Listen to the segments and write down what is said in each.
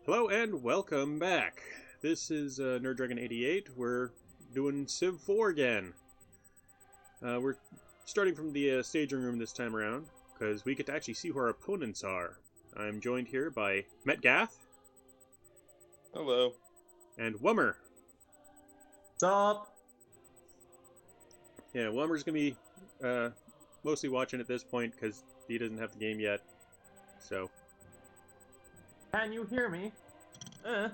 Hello and welcome back. This is NerdDragon 88. We're doing Civ 4 again. We're starting from the staging room this time around, because we get to actually see who our opponents are. I'm joined here by Metgath. Hello. And Wummer. Stop. Yeah, Wummer's going to be mostly watching at this point, because he doesn't have the game yet. So... Can you hear me? I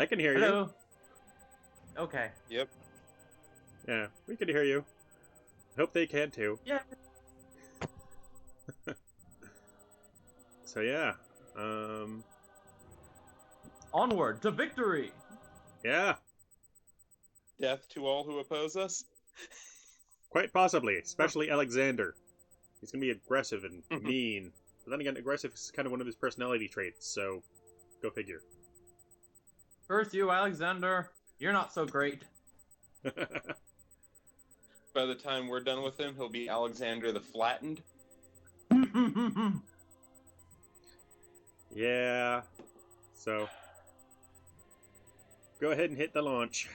can hear Hello. You. Okay. Yep. Yeah, we can hear you. Hope they can too. Yeah. So yeah, Onward to victory. yeah, Death to all who oppose us. quite possibly, especially Alexander. He's gonna be aggressive and mean. But then again, aggressive is kind of one of his personality traits, so go figure. First, you, Alexander. You're not so great. By the time we're done with him, he'll be Alexander the Flattened. Yeah, so go ahead and hit the launch.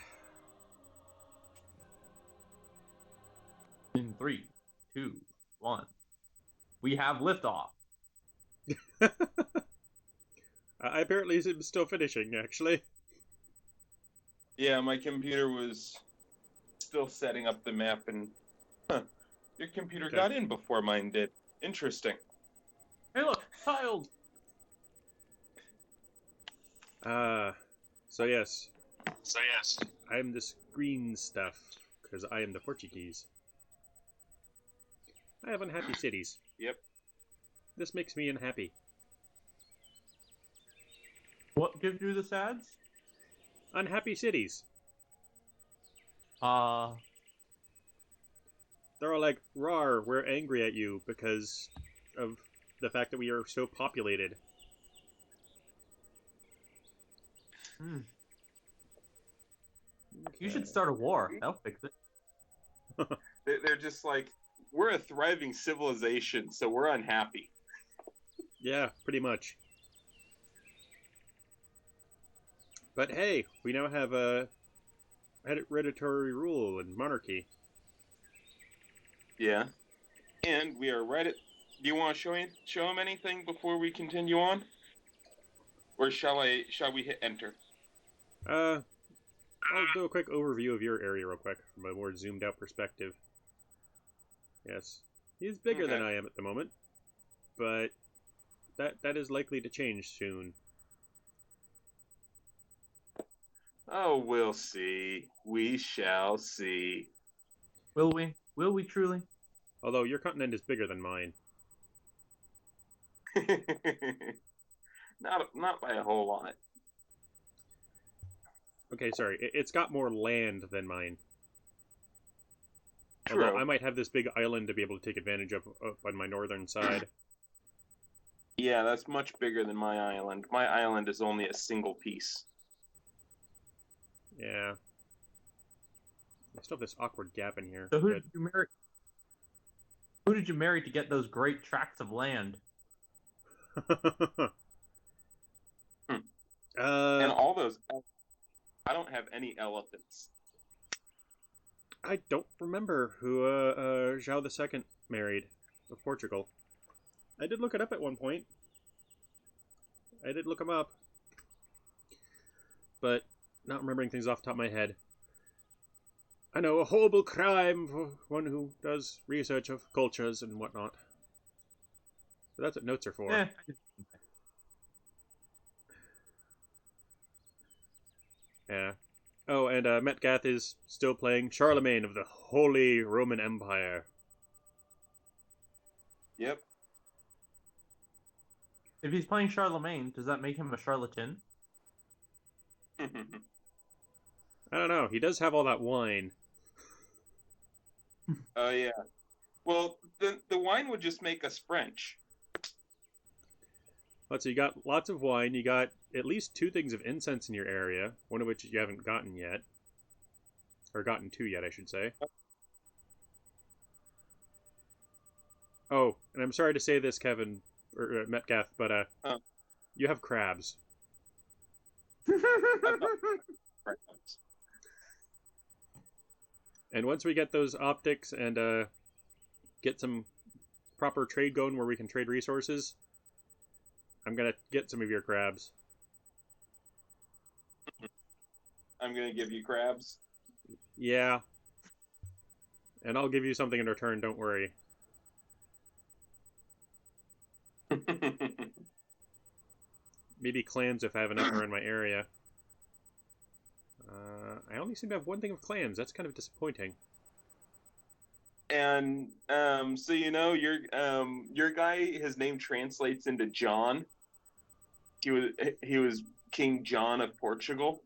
In 3, 2, 1. We have liftoff. I apparently am still finishing, actually. Yeah, my computer was still setting up the map, and your computer got in before mine did. Interesting. Hey, look, child. So yes, I am this green stuff because I am the Portuguese. I have unhappy cities. Yep. This makes me unhappy. What gives you the sads? Unhappy cities. They're all like, "Rawr, we're angry at you because of the fact that we are so populated." Hmm. You should start a war. That'll fix it. They're just like, we're a thriving civilization, so we're unhappy. Yeah, pretty much. But hey, we now have a hereditary rule and monarchy. Yeah. And we are right at... Do you want to show him anything before we continue on? Or shall we hit enter? I'll do a quick overview of your area real quick from a more zoomed out perspective. Yes, he's bigger than I am at the moment, but that is likely to change soon. Oh, we'll see. We shall see. Will we? Will we truly? Although your continent is bigger than mine. Not by a whole lot. Okay, sorry. It's got more land than mine. True. Although I might have this big island to be able to take advantage of on my northern side. Yeah, that's much bigger than my island. My island is only a single piece. Yeah. I still have this awkward gap in here. So who did you marry? Who did you marry to get those great tracts of land? And all those... I don't have any elephants. I don't remember who Zhao II married of Portugal. I did look it up at one point. I did look him up. But not remembering things off the top of my head. I know, a horrible crime for one who does research of cultures and whatnot. But that's what notes are for. Yeah. Oh, and Metgath is still playing Charlemagne of the Holy Roman Empire. Yep. If he's playing Charlemagne, does that make him a charlatan? I don't know. He does have all that wine. Oh, yeah. Well, the wine would just make us French. Let's see, you got lots of wine. You got at least 2 things of incense in your area, one of which you haven't gotten yet. Or gotten to yet, I should say. Oh, and I'm sorry to say this, Kevin, or Metcalf, but You have crabs. And once we get those optics and get some proper trade going where we can trade resources, I'm gonna get some of your crabs. I'm gonna give you crabs. Yeah. And I'll give you something in return, don't worry. Maybe clams if I have enough around my area. I only seem to have one thing of clams. That's kind of disappointing. And so your guy, his name translates into John. He was King John of Portugal,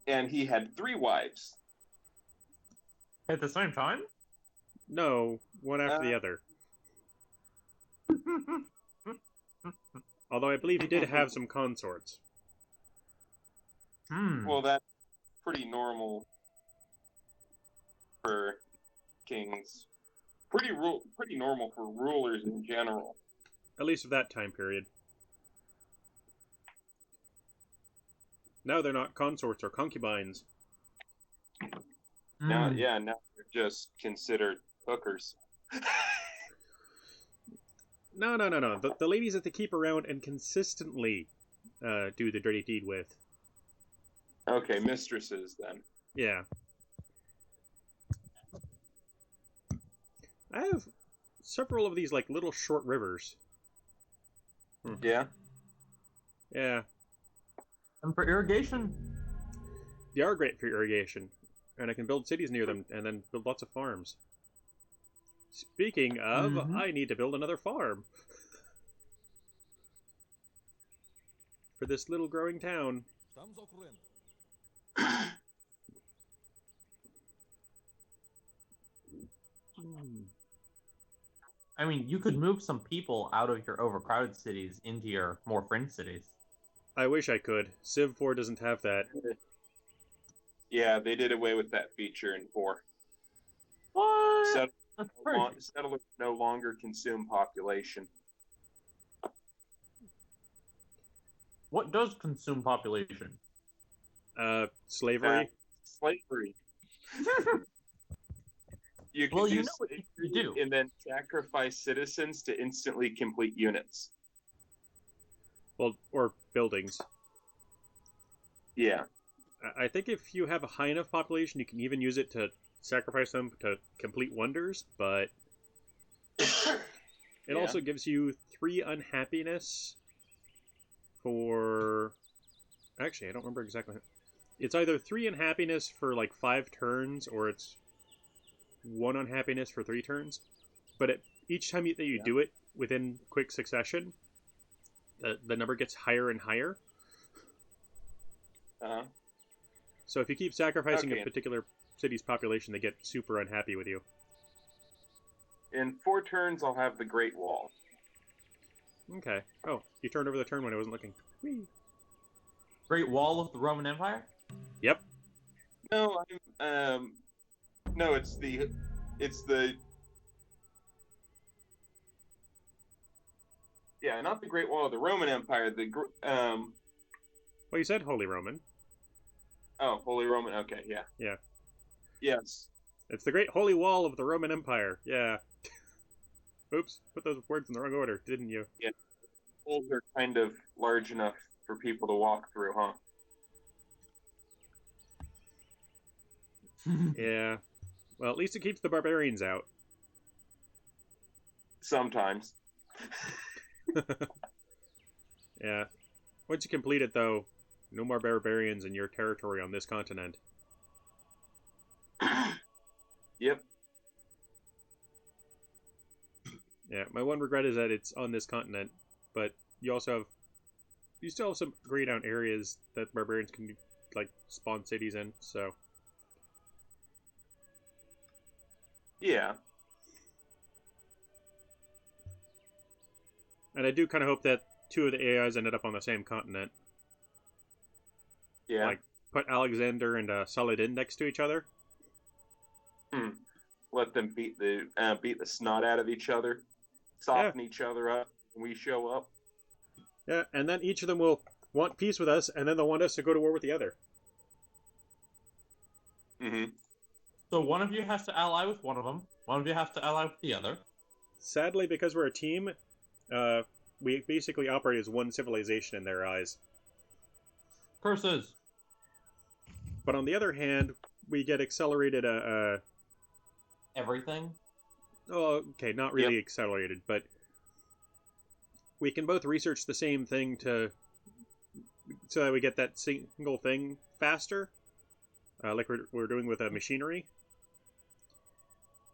and he had 3 wives. At the same time? No, one after the other. Although I believe he did have some consorts. Well, that's pretty normal for kings. Pretty normal for rulers in general. At least of that time period. Now they're not consorts or concubines. Now they're just considered hookers. No. The ladies that they keep around and consistently do the dirty deed with. Okay, mistresses then. Yeah. I have several of these like little short rivers. Yeah? Yeah. And for irrigation? They are great for irrigation. And I can build cities near them and then build lots of farms. Speaking of, I need to build another farm. For this little growing town. I mean, you could move some people out of your overcrowded cities into your more fringe cities. I wish I could. Civ 4 doesn't have that. Yeah, they did away with that feature in 4. What? Settlers no longer consume population. What does consume population? Slavery? Slavery. You can Well, do you know what you do. and then sacrifice citizens to instantly complete units. Well, or buildings. Yeah. I think if you have a high enough population, you can even use it to sacrifice them to complete wonders, but it also gives you 3 unhappiness for... Actually, I don't remember exactly. It's either 3 unhappiness for like 5 turns, or it's 1 unhappiness for 3 turns. But each time that you do it within quick succession, the number gets higher and higher. Uh-huh. So if you keep sacrificing a particular city's population, they get super unhappy with you. In 4 turns, I'll have the Great Wall. Okay. Oh, you turned over the turn when I wasn't looking. Whee. Great Wall of the Roman Empire? Yep. No, no, it's the yeah, not the Great Wall of the Roman Empire. Well, you said Holy Roman. Oh, Holy Roman. Okay, yeah. Yeah. Yes. It's the Great Holy Wall of the Roman Empire. Yeah. Oops, put those words in the wrong order, didn't you? Yeah. Walls are kind of large enough for people to walk through, huh? Yeah. Well, at least it keeps the barbarians out. Sometimes. Yeah. Once you complete it, though, no more barbarians in your territory on this continent. Yep. Yeah, my one regret is that it's on this continent, but you still have some grayed out areas that barbarians can, like, spawn cities in, so. Yeah. And I do kind of hope that 2 of the AIs ended up on the same continent. Yeah. Like, put Alexander and Saladin next to each other. Let them beat the snot out of each other, soften each other up when we show up. Yeah, and then each of them will want peace with us, and then they'll want us to go to war with the other. Mm-hmm. So one of you has to ally with one of them. One of you has to ally with the other. Sadly, because we're a team, we basically operate as one civilization in their eyes. Curses. But on the other hand, we get accelerated. Everything. Oh, okay, not really accelerated, but we can both research the same thing so that we get that single thing faster, like we're doing with machinery.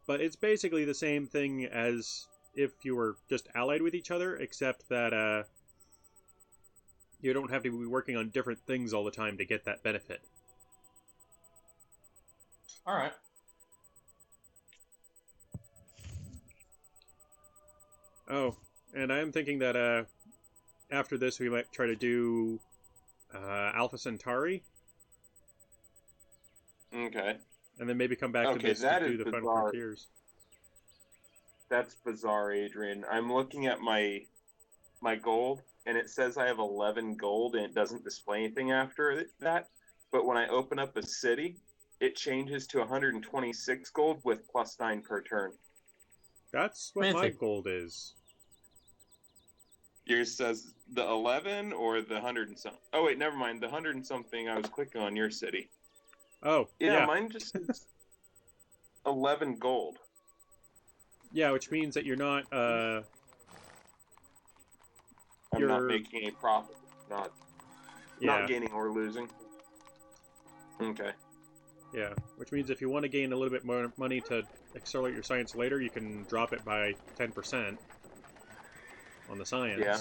But it's basically the same thing as if you were just allied with each other, except that you don't have to be working on different things all the time to get that benefit. All right. Oh, and I am thinking that after this we might try to do Alpha Centauri, Okay. and then maybe come back to Okay, this to that do is the Final bizarre. Frontiers. That's bizarre, Adrian. I'm looking at my gold, and it says I have 11 gold, and it doesn't display anything after that. But when I open up a city, it changes to 126 gold with +9 per turn. That's what my Fancy. gold is. Yours says the 11 or the 100 and something? Oh, wait, never mind. The 100 and something, I was clicking on your city. Oh, Yeah, mine just says 11 gold. Yeah, which means that you're not. I'm not making a profit. Not gaining or losing. Okay. Yeah, which means if you want to gain a little bit more money to accelerate your science later, you can drop it by 10% on the science. Yeah.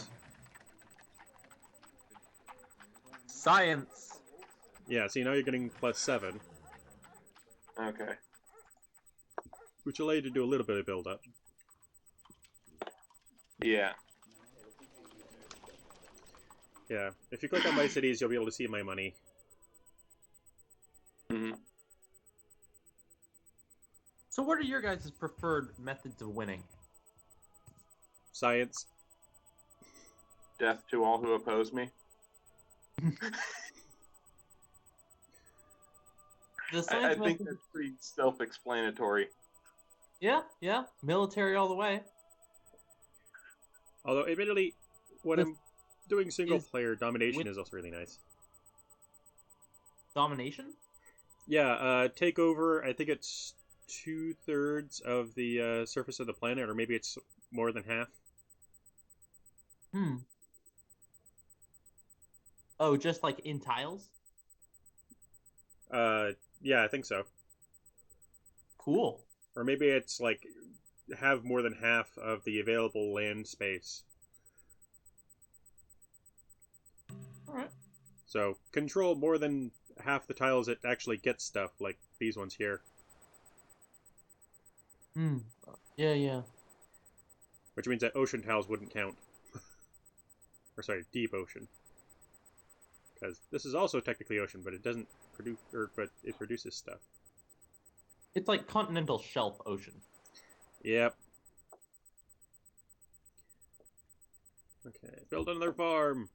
Science. Yeah, see, now you're getting +7, Okay. which will allow you to do a little bit of build-up. Yeah. Yeah, if you click on my cities, you'll be able to see my money. Mm-hmm. So what are your guys' preferred methods of winning? Science. Death to all who oppose me. The I science think method. that's pretty self-explanatory. Yeah. Military all the way. Although, admittedly, when The- I'm doing single-player, domination with- is also really nice. Domination? Yeah, take over, I think it's 2/3 of the surface of the planet, or maybe it's more than half. Oh, just like in tiles? Yeah, I think so. Cool. Or maybe it's like have more than half of the available land space. Alright. So control more than half the tiles that actually get stuff, like these ones here. Yeah. Which means that ocean tiles wouldn't count. Or sorry, deep ocean. Because this is also technically ocean, but it doesn't produce, but it produces stuff. It's like continental shelf ocean. Yep. Okay, build another farm.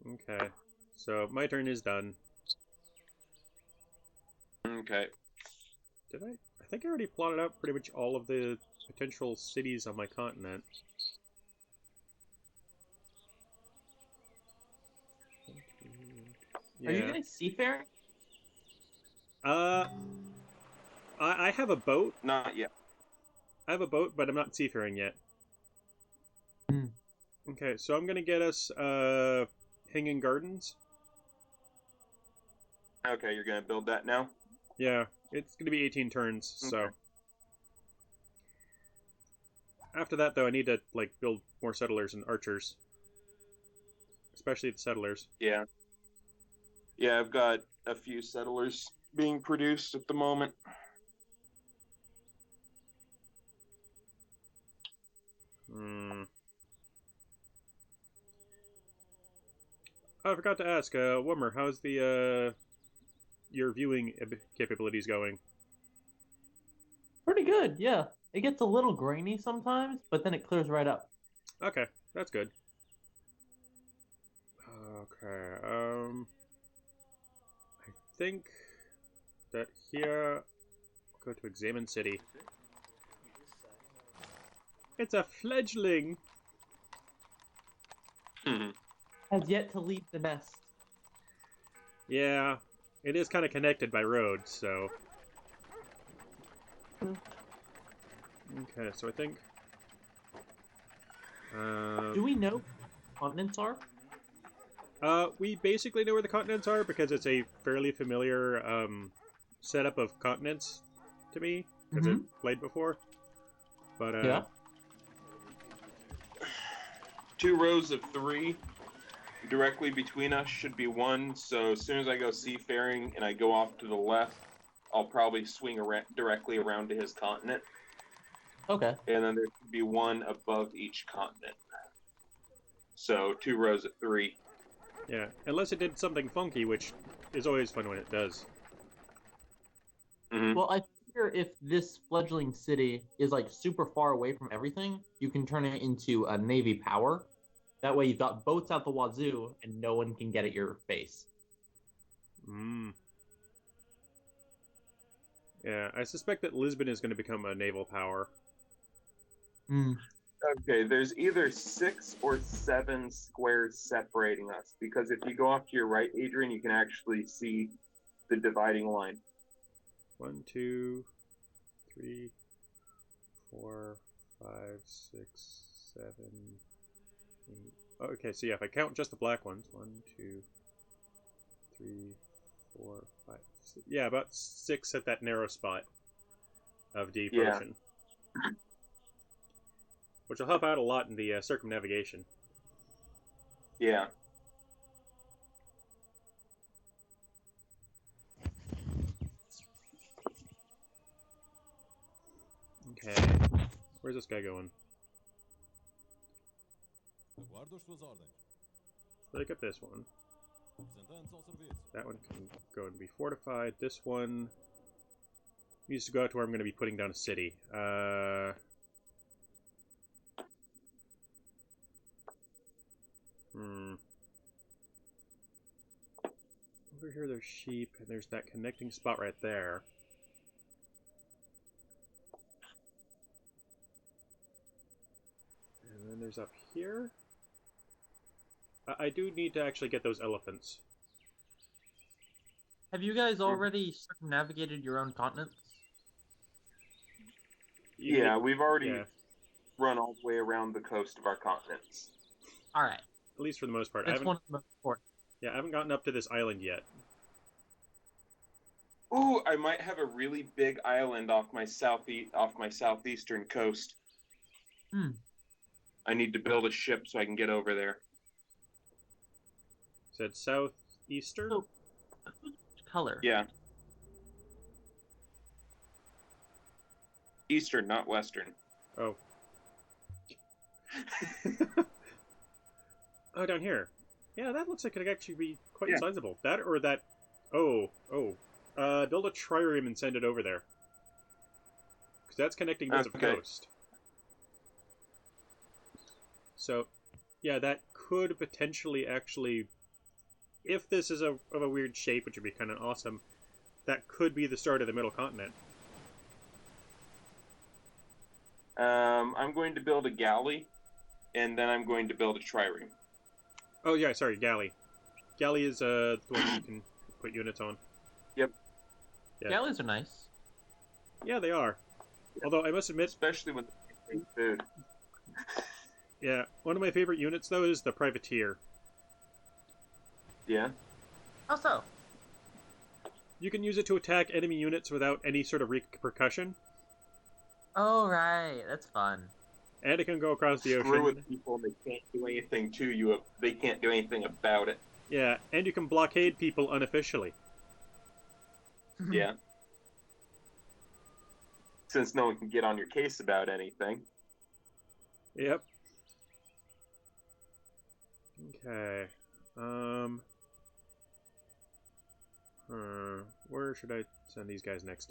Okay, so my turn is done. Okay. Did I? I think I already plotted out pretty much all of the potential cities on my continent. Yeah. Are you guys seafaring? I have a boat. Not yet. I have a boat, but I'm not seafaring yet. Okay, so I'm gonna get us Hanging Gardens. Okay, you're gonna build that now? Yeah, it's gonna be 18 turns, so. Okay. After that, though, I need to like build more settlers and archers, especially the settlers. Yeah. Yeah, I've got a few settlers being produced at the moment. Oh, I forgot to ask, Wummer, how's the your viewing capabilities going? good, yeah. It gets a little grainy sometimes, but then it clears right up. Okay, that's good. Okay, I think that here, go to examine city. It's a fledgling! Has yet to leave the nest. Yeah, it is kind of connected by roads, so... Okay, so I think... Do we know what continents are? We basically know where the continents are because it's a fairly familiar setup of continents to me, because I've played before. But, Yeah. 2 rows of 3 directly between us should be 1. So as soon as I go seafaring and I go off to the left, I'll probably swing directly around to his continent. Okay. And then there should be 1 above each continent. So 2 rows of 3. yeah, unless it did something funky, which is always fun when it does. Mm-hmm. Well, I figure if this fledgling city is like super far away from everything, you can turn it into a navy power. That way you've got boats out the wazoo and no one can get at your face. Yeah, I suspect that Lisbon is going to become a naval power. Okay, there's either 6 or 7 squares separating us, because if you go off to your right, Adrian, you can actually see the dividing line. 1, 2, 3, 4, 5, 6, 7, 8. Okay, so yeah, if I count just the black ones, 1, 2, 3, 4, 5, 6. Yeah, about 6 at that narrow spot of deep ocean. Which will help out a lot in the circumnavigation. Yeah. Okay. Where's this guy going? Look at this one. That one can go and be fortified. This one needs to go out to where I'm going to be putting down a city. Over here there's sheep, and there's that connecting spot right there. And then there's up here. I do need to actually get those elephants. Have you guys already circumnavigated your own continents? Yeah, we've already run all the way around the coast of our continents. All right. At least for the most part. That's one of the most important. Yeah, I haven't gotten up to this island yet. Ooh, I might have a really big island off my southeastern coast. I need to build a ship so I can get over there. Said southeastern? So, color? Yeah. Eastern, not western. Oh. Oh, down here. Yeah, that looks like it could actually be quite sizable. That or that... Oh. Build a trireme and send it over there. Because that's connecting bits of coast. So, yeah, that could potentially actually... If this is of a weird shape, which would be kind of awesome, that could be the start of the Middle Continent. I'm going to build a galley, and then I'm going to build a trireme. Oh, yeah, sorry, galley. Galley is the one you can put units on. Yep. Yeah. Galleys are nice. Yeah, they are. Although, I must admit... Especially when they make food. Yeah, one of my favorite units, though, is the privateer. Yeah? How so? You can use it to attack enemy units without any sort of repercussion. Oh, right. That's fun. And it can go across the ocean. Screw with people and they can't do anything to you. They can't do anything about it. Yeah, and you can blockade people unofficially. Yeah. Since no one can get on your case about anything. Yep. Okay. Where should I send these guys next?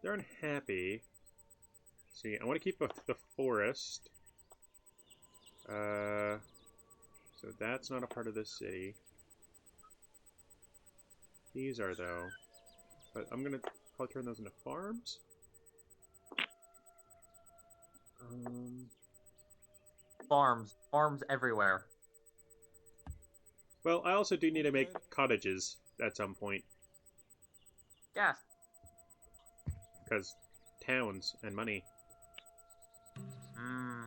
they're unhappy. See, I want to keep the forest. So that's not a part of this city. These are, though. But I'm gonna probably turn those into farms. Farms everywhere. Well, I also do need to make cottages at some point. Yes. Because towns and money. Mm.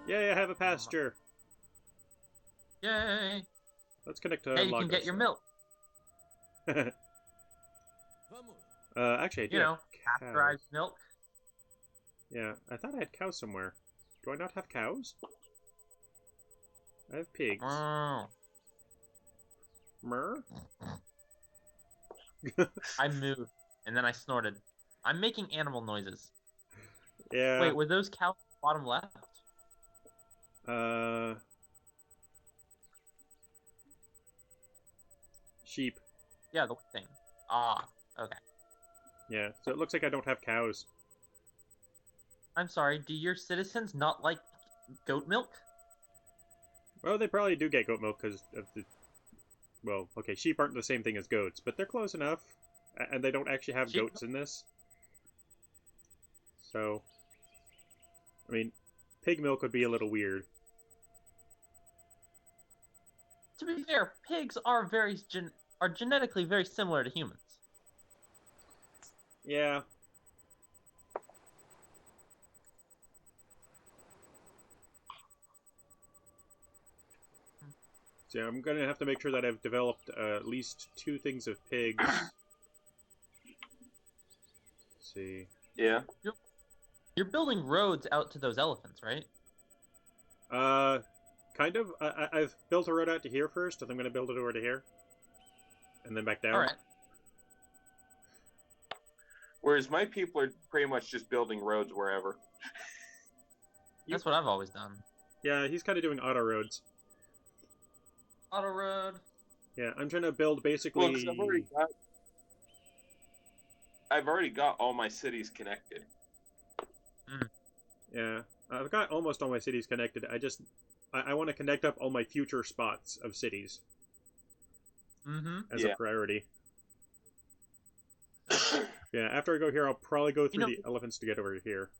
Yay, I have a pasture! Yay! Let's connect to Hey, you Lagos. can get your milk. Actually, I do You know, have pasteurized cows. milk. Yeah, I thought I had cows somewhere. Do I not have cows? I have pigs. Oh. Mer? I moved, and then I snorted. I'm making animal noises. Yeah. Wait, were those cows bottom left? Sheep. Yeah, the white thing. Ah, okay. Yeah, so it looks like I don't have cows. I'm sorry, do your citizens not like goat milk? Well, they probably do get goat milk because of the... Well, okay, sheep aren't the same thing as goats, but they're close enough. And they don't actually have Sheep- goats in this. So... I mean, pig milk would be a little weird. To be fair, pigs are are genetically very similar to humans. Yeah. So yeah, I'm gonna have to make sure that I've developed at least 2 things of pigs. Let's see. Yeah. You're building roads out to those elephants, right? Kind of. I've built a road out to here first, and I'm gonna build it over to here. And then back down. Alright. Whereas my people are pretty much just building roads wherever. That's what I've always done. Yeah, he's kind of doing auto roads. Auto road. Yeah, I'm trying to build basically... Well, 'cause I've already got all my cities connected. Yeah, I've got almost all my cities connected. I want to connect up all my future spots of cities. As a priority. Yeah, after I go here, I'll probably go through the elephants to get over here.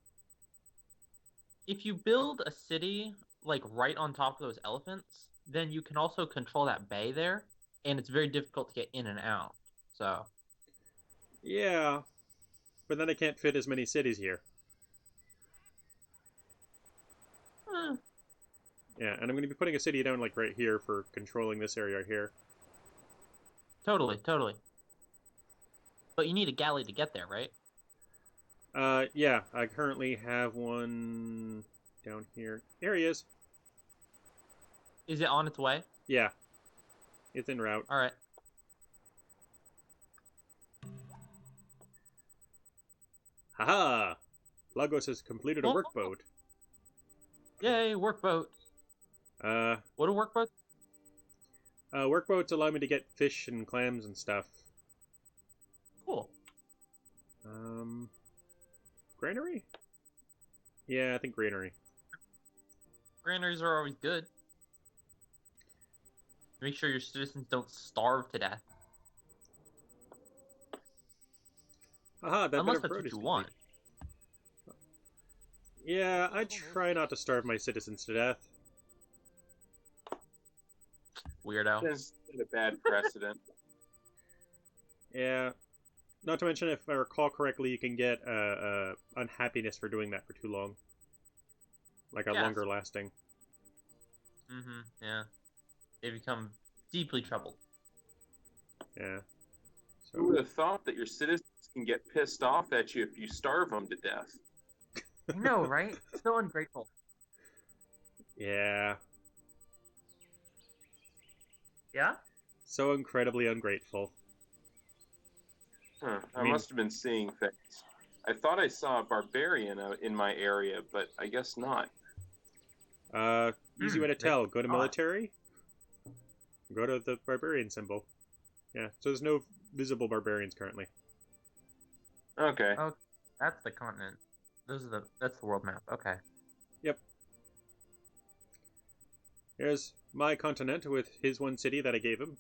If you build a city, like, right on top of those elephants, then you can also control that bay there, and it's very difficult to get in and out, so... Yeah, but then I can't fit as many cities here. Yeah, and I'm going to be putting a city down, like, right here for controlling this area here. Totally. But you need a galley to get there, right? Yeah, I currently have one down here. Here he is. Is it on its way? Yeah. It's en route. Alright. Haha! Lagos has completed a workboat. Yay, workboat. What are workboats? Workboats allow me to get fish and clams and stuff. Cool. Granary? Yeah, I think granary. Granaries are always good. Make sure your citizens don't starve to death. Haha, that Unless bit of that's what produce you can want. be- Yeah, I try not to starve my citizens to death. Weirdo. That's a bad precedent. Yeah. Not to mention, if I recall correctly, you can get unhappiness for doing that for too long. Like a longer lasting. Yeah. They become deeply troubled. Yeah. Who would have thought that your citizens can get pissed off at you if you starve them to death? I know, right? So ungrateful. Yeah. Yeah? So incredibly ungrateful. Huh. I mean- must have been seeing things. I thought I saw a barbarian in my area, but I guess not. Easy way to tell. Go to odd. military. Go to the barbarian symbol. Yeah, so there's no visible barbarians currently. Okay. Oh, that's the continent. That's the world map. Okay. Yep. Here's my continent with his one city that I gave him,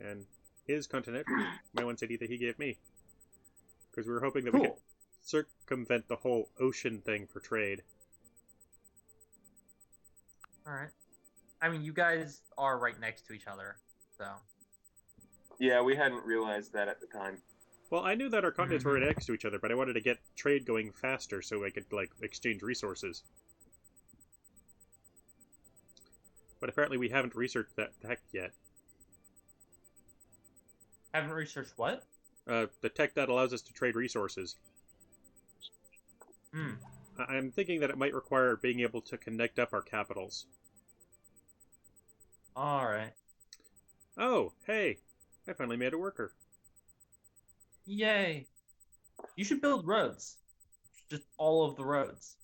and his continent with my one city that he gave me. Because we were hoping that we could Cool. circumvent the whole ocean thing for trade. All right. I mean, you guys are right next to each other, so. Yeah, we hadn't realized that at the time. Well, I knew that our continents were next to each other, but I wanted to get trade going faster so I could, like, exchange resources. But apparently we haven't researched that tech yet. Haven't researched what? The tech that allows us to trade resources. Hmm. I'm thinking that it might require being able to connect up our capitals. All right. Oh, hey! I finally made a worker. Yay. You should build roads. Just all of the roads.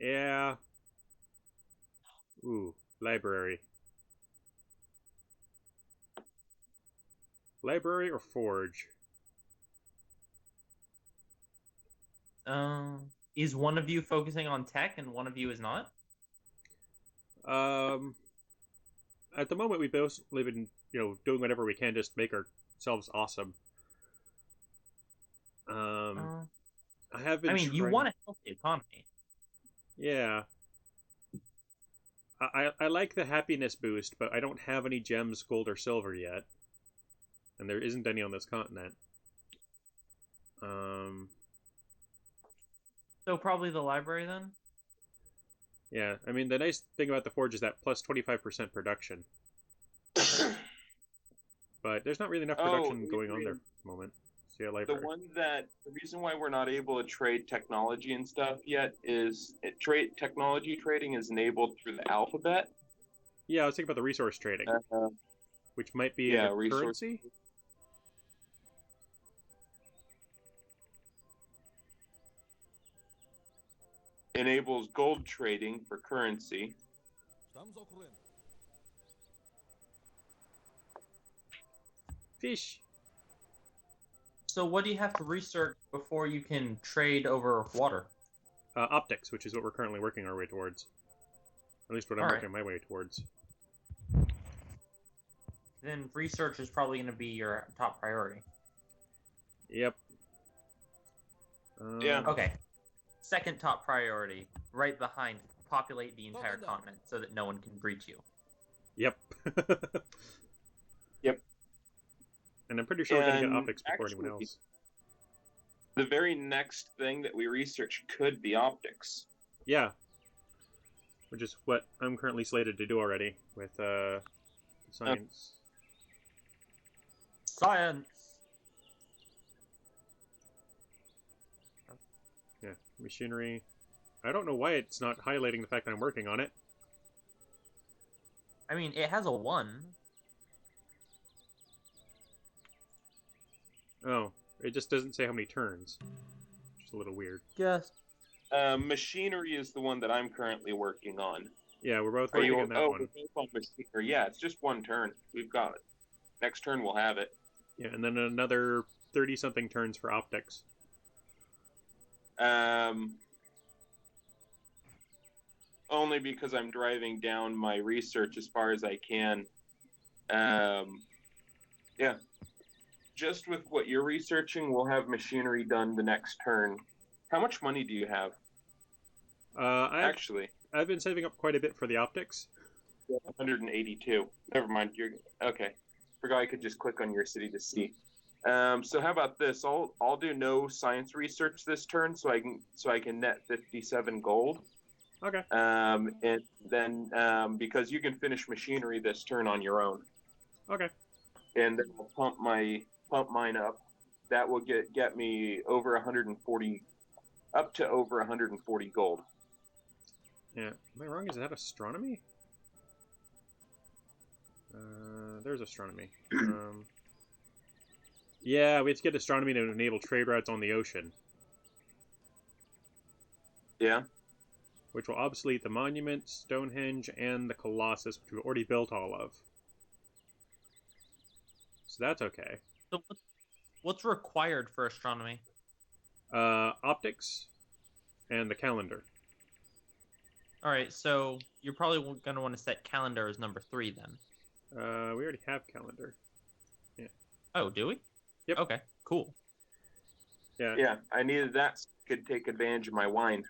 Yeah. Ooh, library. Library or forge? Is one of you focusing on tech and one of you is not? At the moment we've basically been, doing whatever we can just make ourselves awesome. I have been. I mean, you want to help the economy. Yeah. I like the happiness boost, but I don't have any gems, gold, or silver yet. And there isn't any on this continent. So probably the library then? Yeah, I mean, the nice thing about the forge is that plus 25% production. But there's not really enough production going on there at the moment. So yeah, library. The reason why we're not able to trade technology and stuff yet is technology trading is enabled through the alphabet. Yeah, I was thinking about the resource trading, which might be a currency. Enables gold trading for currency. Fish. So what do you have to research before you can trade over water? Optics, which is what we're currently working our way towards. At least what I'm working my way towards. Then research is probably going to be your top priority. Yep. Yeah. Okay. Second top priority, right behind, populate the entire continent so that no one can breach you. Yep. Yep. And I'm pretty sure we're going to get optics before anyone else. The very next thing that we research could be optics. Yeah. Which is what I'm currently slated to do already with science. Science! Yeah, machinery. I don't know why it's not highlighting the fact that I'm working on it. I mean, it has a 1. Oh, it just doesn't say how many turns. Which is a little weird. Yes. Machinery is the one that I'm currently working on. Yeah, we're both working on that one. We're both on machinery. Yeah, it's just one turn. We've got it. Next turn we'll have it. Yeah, and then another 30-something turns for optics. Only because I'm driving down my research as far as I can. Yeah. Just with what you're researching, we'll have machinery done the next turn. How much money do you have? I've been saving up quite a bit for the optics. 182. Never mind. You're okay. Forgot I could just click on your city to see. So how about this? I'll do no science research this turn, so I can net 57 gold. Okay. And then because you can finish machinery this turn on your own. Okay. And then I'll pump mine up. That will get me over 140, up to over 140 gold. Yeah. Am I wrong? Is that astronomy? There's astronomy. Yeah, we have to get astronomy to enable trade routes on the ocean. Yeah. Which will obsolete the Monument, Stonehenge, and the Colossus, which we've already built all of. so that's okay. So what's required for astronomy? Optics and the calendar. All right, so you're probably going to want to set calendar as number 3 then. We already have calendar. Yeah. Oh, do we? Yep. Okay, cool. Yeah. Yeah, I needed that so I could take advantage of my wine.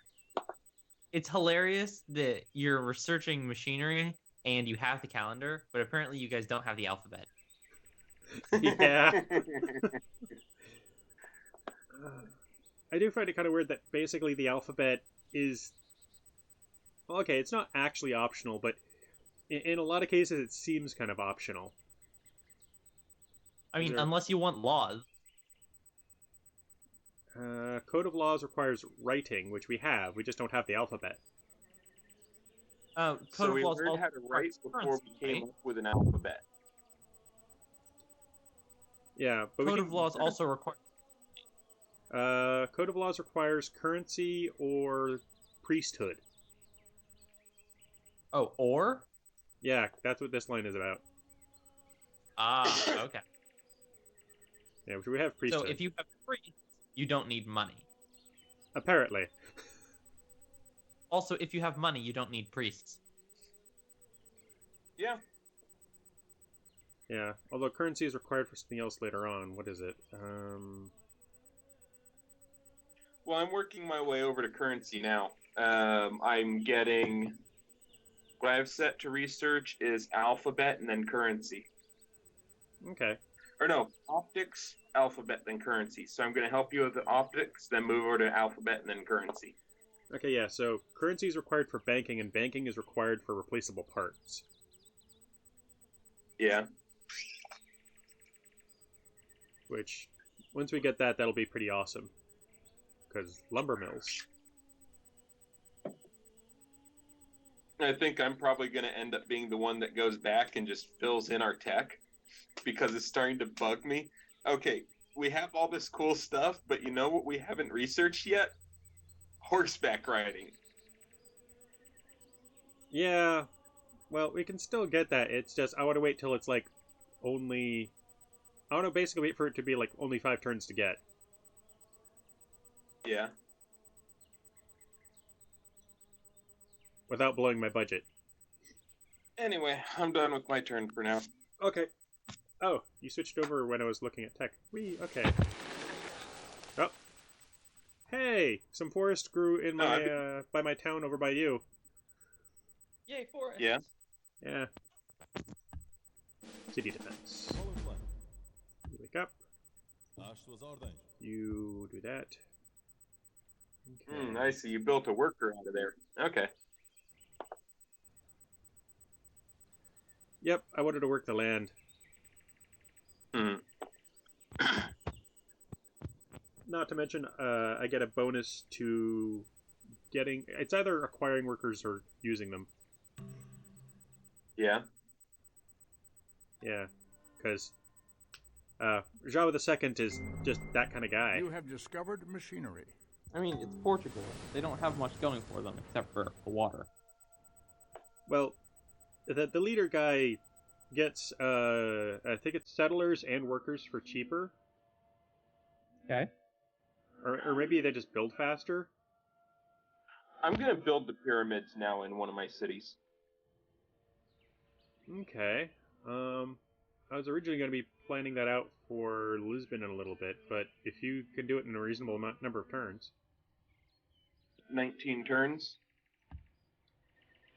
It's hilarious that you're researching machinery and you have the calendar, but apparently you guys don't have the alphabet. Yeah. I do find it kind of weird that basically the alphabet is... Well, okay, it's not actually optional, but in a lot of cases it seems kind of optional. I mean, unless you want laws. Code of Laws requires writing, which we have. We just don't have the alphabet. Code So of we laws learned how to write before we came up with an alphabet. Yeah, but Code of laws also requires... Code of Laws requires currency or priesthood. Oh, or? Yeah, that's what this line is about. Ah, okay. Yeah, which we have priesthood. So if you have priests, you don't need money. Apparently. Also, if you have money, you don't need priests. Yeah. Yeah, although currency is required for something else later on. What is it? Well, I'm working my way over to currency now. I'm getting... What I've set to research is alphabet and then currency. Okay. Or no, optics, alphabet, then currency. So I'm going to help you with the optics, then move over to alphabet and then currency. Okay, yeah, so currency is required for banking, and banking is required for replaceable parts. Yeah. Which, once we get that, that'll be pretty awesome. Because lumber mills. I think I'm probably going to end up being the one that goes back and just fills in our tech because it's starting to bug me. Okay, we have all this cool stuff, but you know what we haven't researched yet? Horseback riding. Yeah, well, we can still get that. It's just, I want to wait till it's like only... I want to basically wait for it to be like only 5 turns to get. Yeah. Without blowing my budget. Anyway, I'm done with my turn for now. Okay. Oh, you switched over when I was looking at tech. Whee, okay. Oh. Hey! Some forest grew in my, by my town over by you. Yay, forest! Yeah. Yeah. City defense. You wake up. You do that. Okay. I see. You built a worker out of there. Okay. Yep, I wanted to work the land. Not to mention, I get a bonus to getting... It's either acquiring workers or using them. Yeah. Yeah, because Java II is just that kind of guy. You have discovered machinery. I mean, it's Portugal. They don't have much going for them except for the water. Well, the leader guy gets, I think it's settlers and workers for cheaper. Okay. Or maybe they just build faster. I'm going to build the pyramids now in one of my cities. Okay. I was originally going to be planning that out for Lisbon in a little bit, but if you can do it in a reasonable number of turns. 19 turns.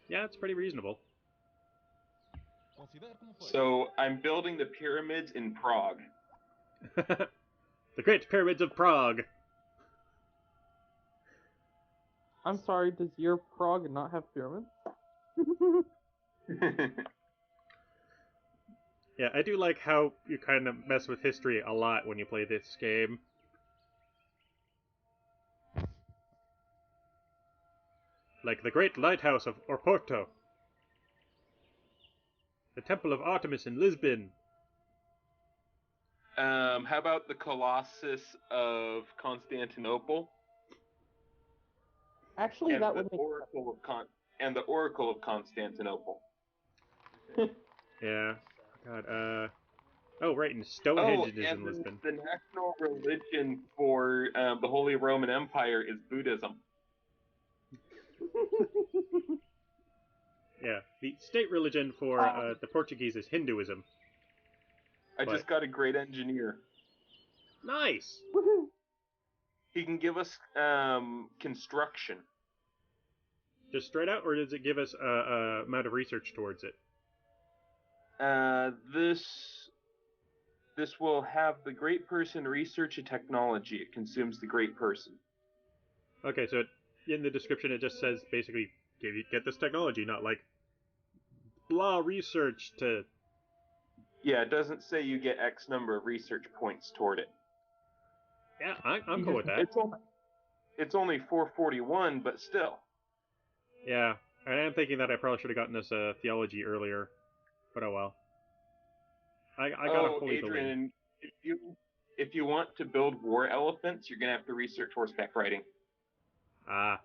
Yeah, it's pretty reasonable. So I'm building the pyramids in Prague. The Great Pyramids of Prague. I'm sorry, does your Prague not have pyramids? Yeah, I do like how you kind of mess with history a lot when you play this game. Like the Great Lighthouse of Oporto. The Temple of Artemis in Lisbon. How about the Colossus of Constantinople? Actually, And that the would make Oracle of and the Oracle of Constantinople. Yeah. God, Oh, right, and Oh, Stonehenge is and in Lisbon. the national religion for the Holy Roman Empire is Buddhism. Yeah, the state religion for the Portuguese is Hinduism. I just got a great engineer. Nice! Woohoo! He can give us construction. Just straight out, or does it give us a amount of research towards it? This will have the great person research a technology. It consumes the great person. Okay, so in the description it just says basically get this technology, not like blah research to. Yeah, it doesn't say you get X number of research points toward it. Yeah, I'm cool with that. It's only 441, but still. Yeah, and I'm thinking that I probably should have gotten this theology earlier, but oh well. I got a holy Adrian, if you want to build war elephants, you're gonna have to research horseback riding. Ah.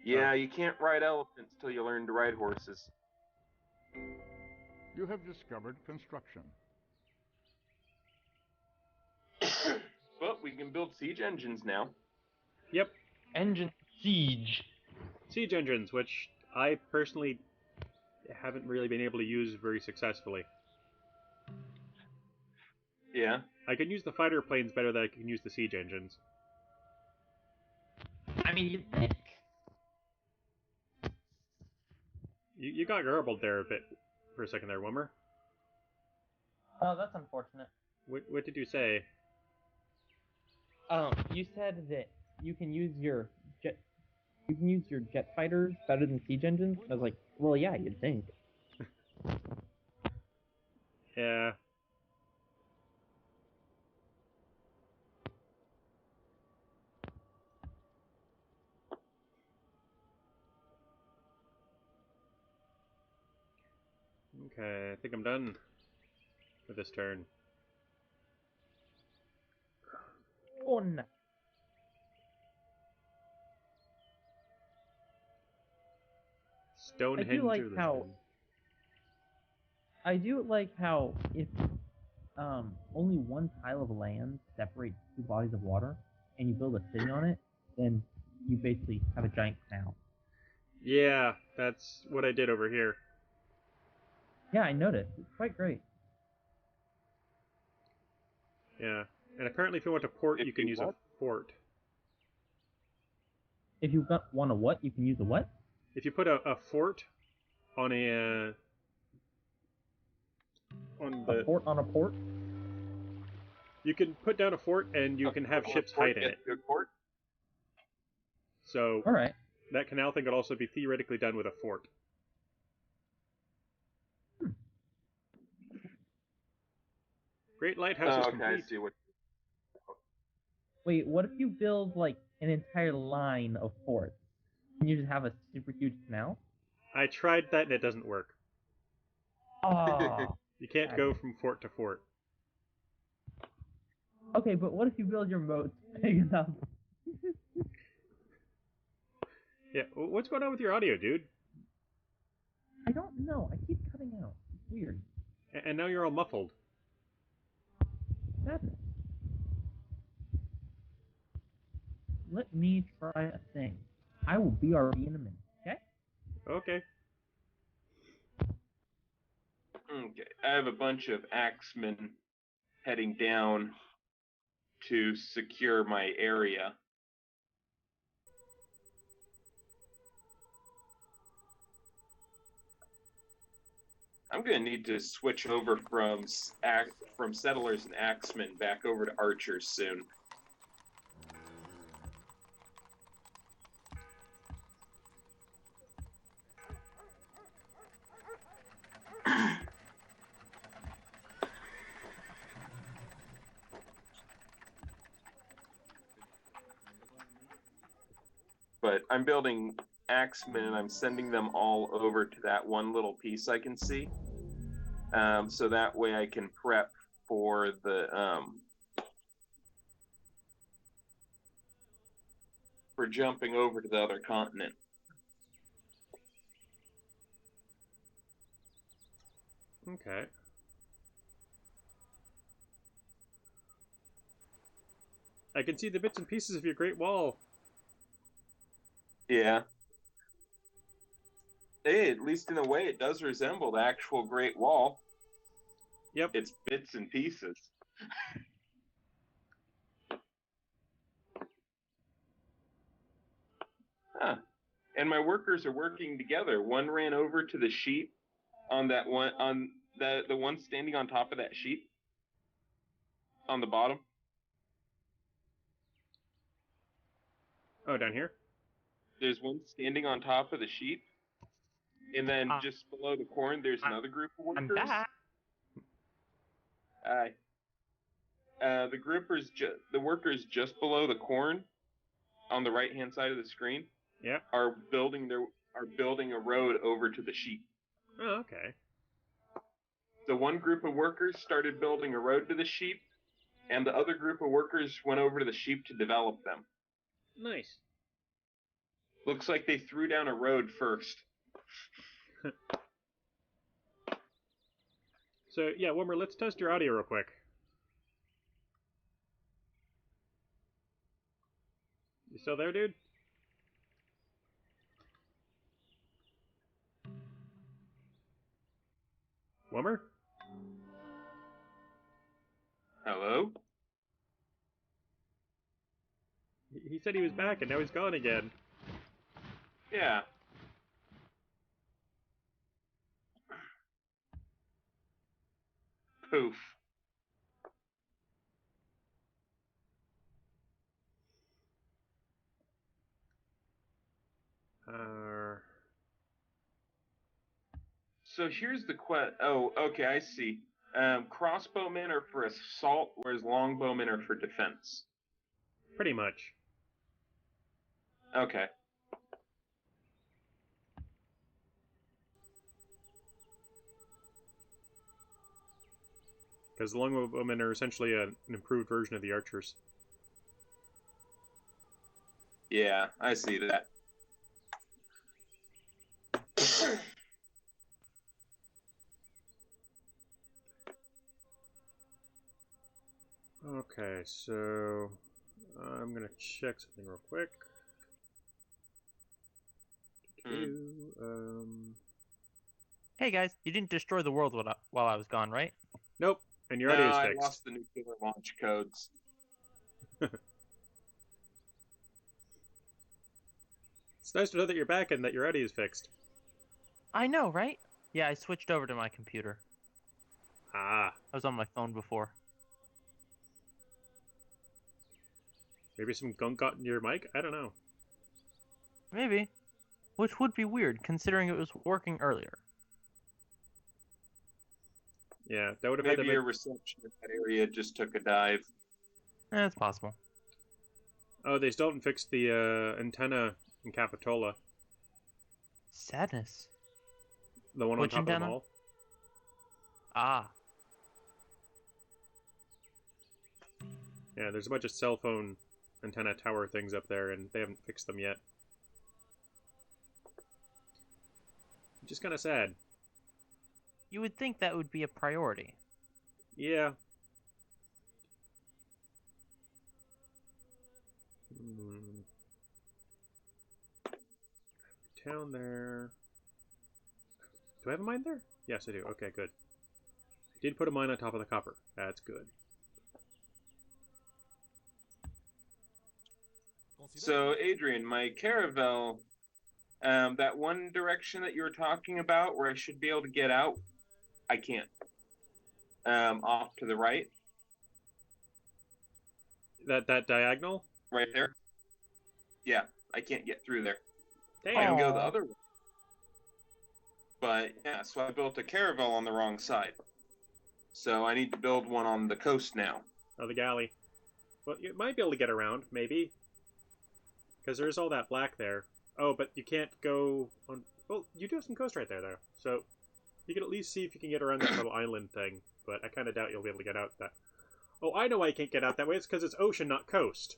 Yeah, you can't ride elephants till you learn to ride horses. You have discovered construction. But we can build siege engines now. Yep. Engine siege. Siege engines, which I personally haven't really been able to use very successfully. Yeah. I can use the fighter planes better than I can use the siege engines. I mean, you'd think. You got garbled there a bit for a second there, Wummer. Oh, that's unfortunate. What did you say? You said that you can use your jet fighters better than siege engines. I was like, well, yeah, you'd think. Yeah. Okay, I think I'm done with this turn. Oh no. Stonehenge like or Lisbon? I do like how if only one tile of land separates two bodies of water, and you build a city on it, then you basically have a giant canal. Yeah, that's what I did over here. Yeah, I noticed. It's quite great. Yeah, and apparently if you want a port, you can use a fort. If you want a what, you can use a what? If you put a fort on a fort on a port? You can put down a fort and you can have ships hide in it. So all right. That canal thing could also be theoretically done with a fort. Great Lighthouse is complete. I see what. Wait, what if you build like an entire line of forts? Can you just have a super huge canal? I tried that and it doesn't work. Oh. You can't go from fort to fort. Okay, but what if you build your moats big enough? Yeah, what's going on with your audio, dude? I don't know. I keep cutting out. It's weird. And now you're all muffled. Sadness. Let me try a thing. I will BRB in a minute, okay? Okay. Okay, I have a bunch of axemen heading down to secure my area. I'm going to need to switch over from settlers and axemen back over to archers soon. But I'm building axemen and I'm sending them all over to that one little piece I can see. So that way I can prep for the for jumping over to the other continent. Okay. I can see the bits and pieces of your Great Wall. Yeah. Hey, at least in a way, it does resemble the actual Great Wall. Yep. It's bits and pieces. Huh. And my workers are working together. One ran over to the sheep on that one, on the one standing on top of that sheep on the bottom. Oh, down here? There's one standing on top of the sheep, and then just below the corn, there's another group of workers. I'm back. The workers just below the corn, on the right-hand side of the screen, Yeah. are building a road over to the sheep. Oh, okay. The one group of workers started building a road to the sheep, and the other group of workers went over to the sheep to develop them. Nice. Looks like they threw down a road first. So, yeah, Wilmer, let's test your audio real quick. You still there, dude? Wilmer? Hello? He said he was back, and now he's gone again. Yeah. Poof. So here's the Oh, okay, I see. Crossbowmen are for assault, whereas longbowmen are for defense. Pretty much. Okay. Because the longbowmen are essentially an improved version of the archers. Yeah, I see that. Okay, so I'm gonna check something real quick. Hey guys, you didn't destroy the world while I was gone, right? Nope, and your No, audio is I fixed. lost the nuclear launch codes. It's nice to know that you're back and that your audio is fixed. I know, right? Yeah, I switched over to my computer. Ah. I was on my phone before. Maybe some gunk got in your mic? I don't know. Maybe. Which would be weird, considering it was working earlier. Yeah, that would have had to Maybe your reception in that area just took a dive. It's possible. Oh, they still haven't fixed the antenna in Capitola. Sadness. The one Which on top antenna? of the mall. Ah. Yeah, there's a bunch of cell phone antenna tower things up there, and they haven't fixed them yet. Which is kind of sad. You would think that would be a priority. Yeah. Town there. Do I have a mine there? Yes, I do. Okay, good. I did put a mine on top of the copper. That's good. So, Adrian, my caravel, that one direction that you were talking about where I should be able to get out, I can't. Off to the right. That diagonal? Right there. Yeah, I can't get through there. Damn. I can go the other way. But, yeah, so I built a caravel on the wrong side. So I need to build one on the coast now. Oh, the galley. Well, you might be able to get around, maybe. Because there's all that black there. Oh, but you can't go on... Well, you do have some coast right there, though. So you can at least see if you can get around that little island thing. But I kind of doubt you'll be able to get out that... Oh, I know why you can't get out that way. It's because it's ocean, not coast.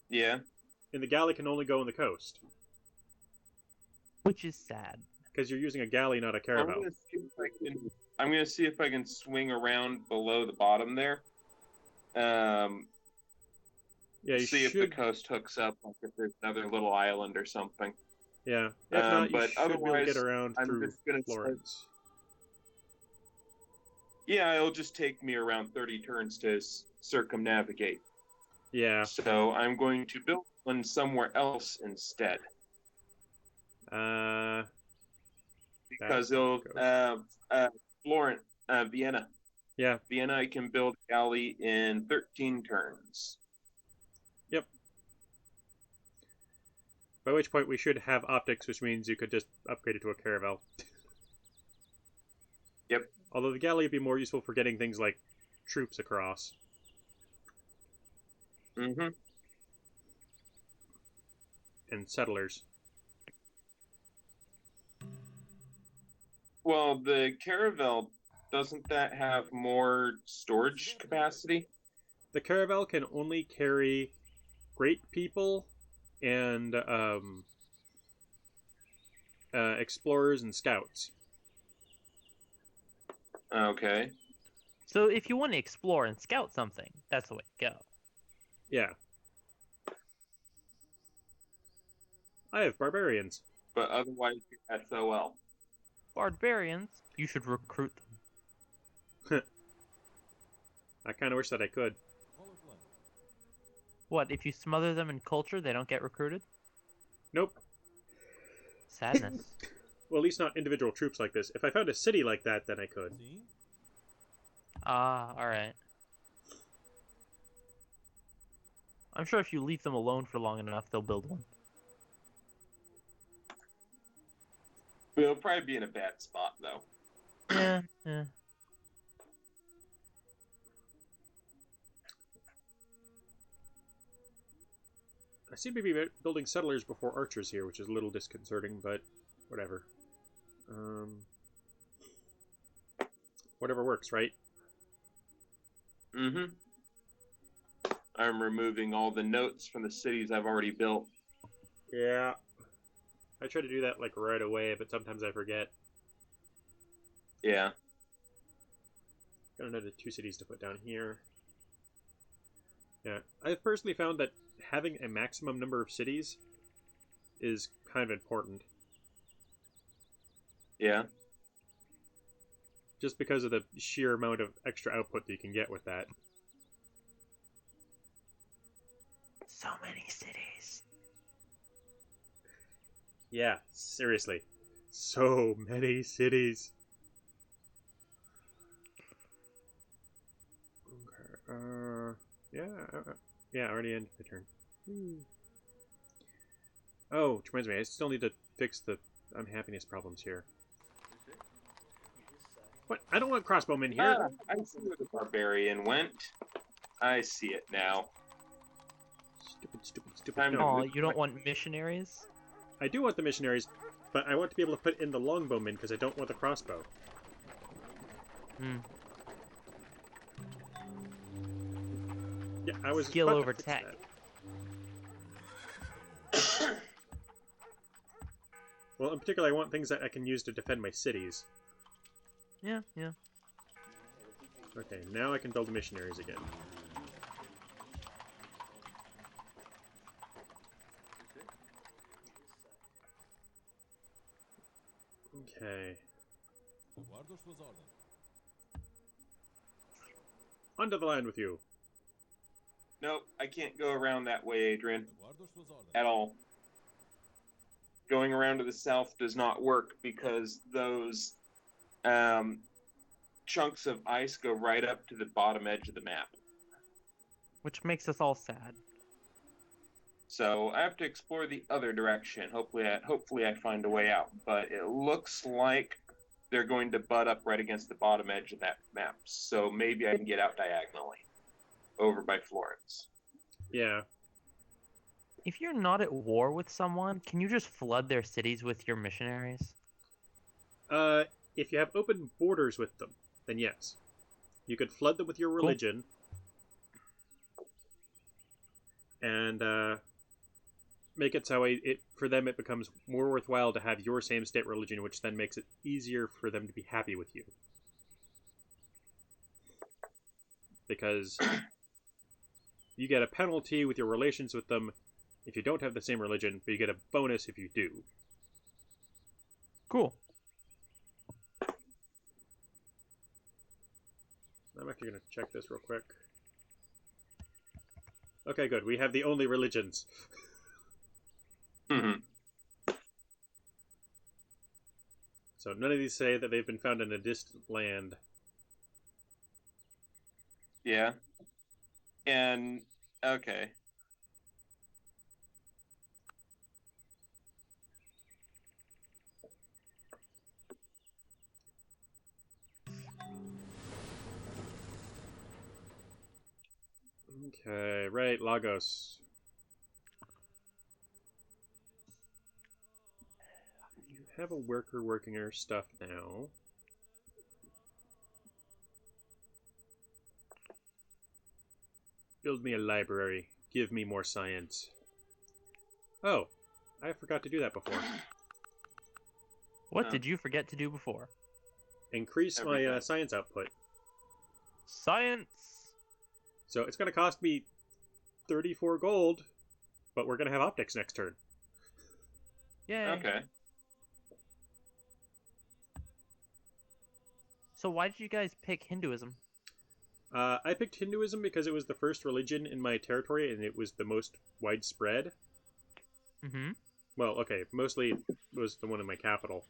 Yeah. And the galley can only go on the coast. Which is sad. because you're using a galley, not a caravel. I'm gonna see if I can swing around below the bottom there. Yeah, you See should. if the coast hooks up, like if there's another little island or something. Yeah, if not, you but should be able to otherwise, get around I'm through just gonna Florence. Yeah, it'll just take me around 30 turns to circumnavigate. Yeah. So I'm going to build one somewhere else instead. Because it'll Florence, Vienna. Yeah. Vienna, I can build a galley in 13 turns. Yep. By which point we should have optics, which means you could just upgrade it to a caravel. Yep. Although the galley would be more useful for getting things like troops across. Mm-hmm. And settlers. Well, the caravel, doesn't that have more storage capacity? The caravel can only carry great people and explorers and scouts. Okay. So if you want to explore and scout something, that's the way to go. Yeah. I have barbarians. But otherwise, you're SOL. Barbarians, you should recruit them. I kind of wish that I could. What, if you smother them in culture, they don't get recruited? Nope. Sadness. Well, at least not individual troops like this. If I found a city like that, then I could. Ah, alright. I'm sure if you leave them alone for long enough, they'll build one. It'll probably be in a bad spot, though. Yeah. I seem to be building settlers before archers here, which is a little disconcerting, but whatever. Whatever works, right? Mm-hmm. I'm removing all the notes from the cities I've already built. Yeah. I try to do that, like, right away, but sometimes I forget. Yeah. Got another 2 cities to put down here. Yeah. I've personally found that having a maximum number of cities is kind of important. Yeah. Just because of the sheer amount of extra output that you can get with that. So many cities. Yeah, seriously. So many cities. Okay. Yeah, already ended the turn. Oh, which reminds me, I still need to fix the unhappiness problems here. What? I don't want crossbowmen here. I see where the barbarian went. I see it now. Stupid. Time to No, Oh, you don't want missionaries? I do want the missionaries, but I want to be able to put in the longbowmen because I don't want the crossbow. Yeah, I was Skill about to over fix tech. that. Well, in particular, I want things that I can use to defend my cities. Yeah. Okay, now I can build missionaries again. Okay. Onto the land with you. Nope, I can't go around that way, Adrian. At all. Going around to the south does not work because those chunks of ice go right up to the bottom edge of the map. Which makes us all sad. So I have to explore the other direction. Hopefully I find a way out. But it looks like they're going to butt up right against the bottom edge of that map. So maybe I can get out diagonally over by Florence. Yeah. If you're not at war with someone, can you just flood their cities with your missionaries? If you have open borders with them, then yes. You could flood them with your religion. And, make it so it for them it becomes more worthwhile to have your same state religion, which then makes it easier for them to be happy with you. Because you get a penalty with your relations with them if you don't have the same religion, but you get a bonus if you do. Cool. I'm actually going to check this real quick. Okay, good. We have the only religions. Mm-hmm. So none of these say that they've been found in a distant land. Yeah. And okay. Okay, right, Lagos. You have a worker working our stuff now. Build me a library. Give me more science. Oh, I forgot to do that before. What did you forget to do before? Increase my Everything. science output. Science. So it's going to cost me 34 gold, but we're going to have optics next turn. Yay. Okay. So why did you guys pick Hinduism? I picked Hinduism because it was the first religion in my territory and it was the most widespread. Mm-hmm. Well, okay, mostly it was the one in my capital.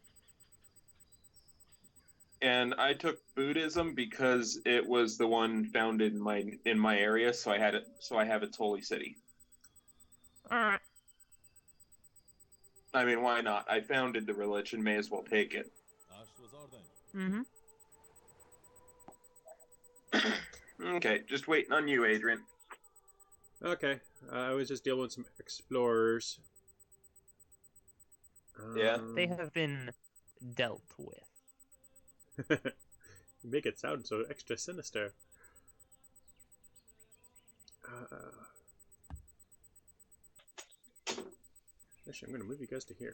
And I took Buddhism because it was the one found in my area, so I had it. So I have its holy city. All right. I mean, why not? I founded the religion. May as well take it. Mm-hmm. Okay, just waiting on you, Adrian. Okay, I was just dealing with some explorers. Yeah. They have been dealt with. You make it sound so extra sinister. Actually, I'm going to move you guys to here.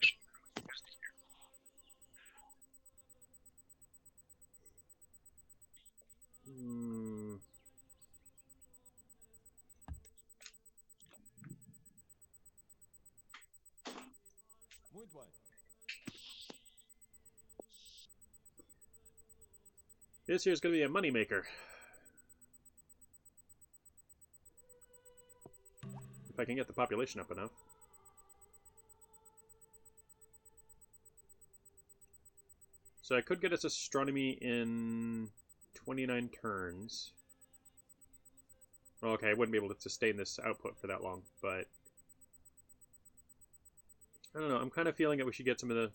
This here's going to be a moneymaker. If I can get the population up enough. So I could get us astronomy in 29 turns. Well, okay, I wouldn't be able to sustain this output for that long, but... I don't know, I'm kind of feeling that we should get some of the...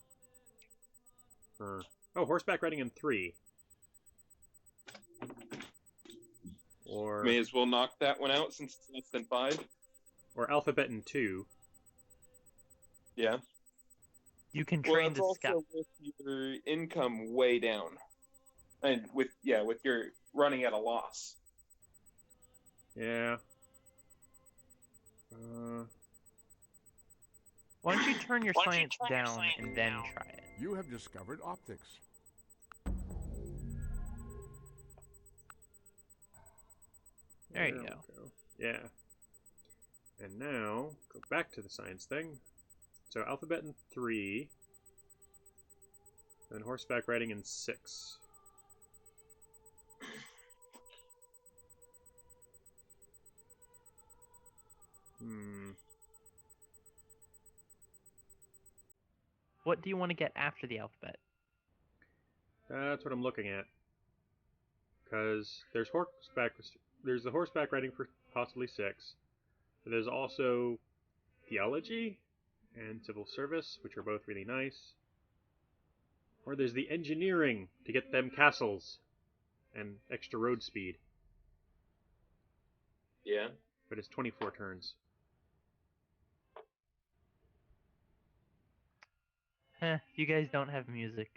Oh, horseback riding in 3. Or... May as well knock that one out since it's less than 5. Or alphabet in 2. Yeah. You can Well, train that's the also scout. with your income way down, and with your running at a loss. Yeah. Why don't you turn your science down and then try it? You have discovered optics. There you we go. Yeah. And now, go back to the science thing. So alphabet in 3. And horseback riding in 6. What do you want to get after the alphabet? That's what I'm looking at. Because there's the horseback riding for possibly 6. But there's also theology and civil service, which are both really nice. Or there's the engineering to get them castles and extra road speed. Yeah. But it's 24 turns. You guys don't have music.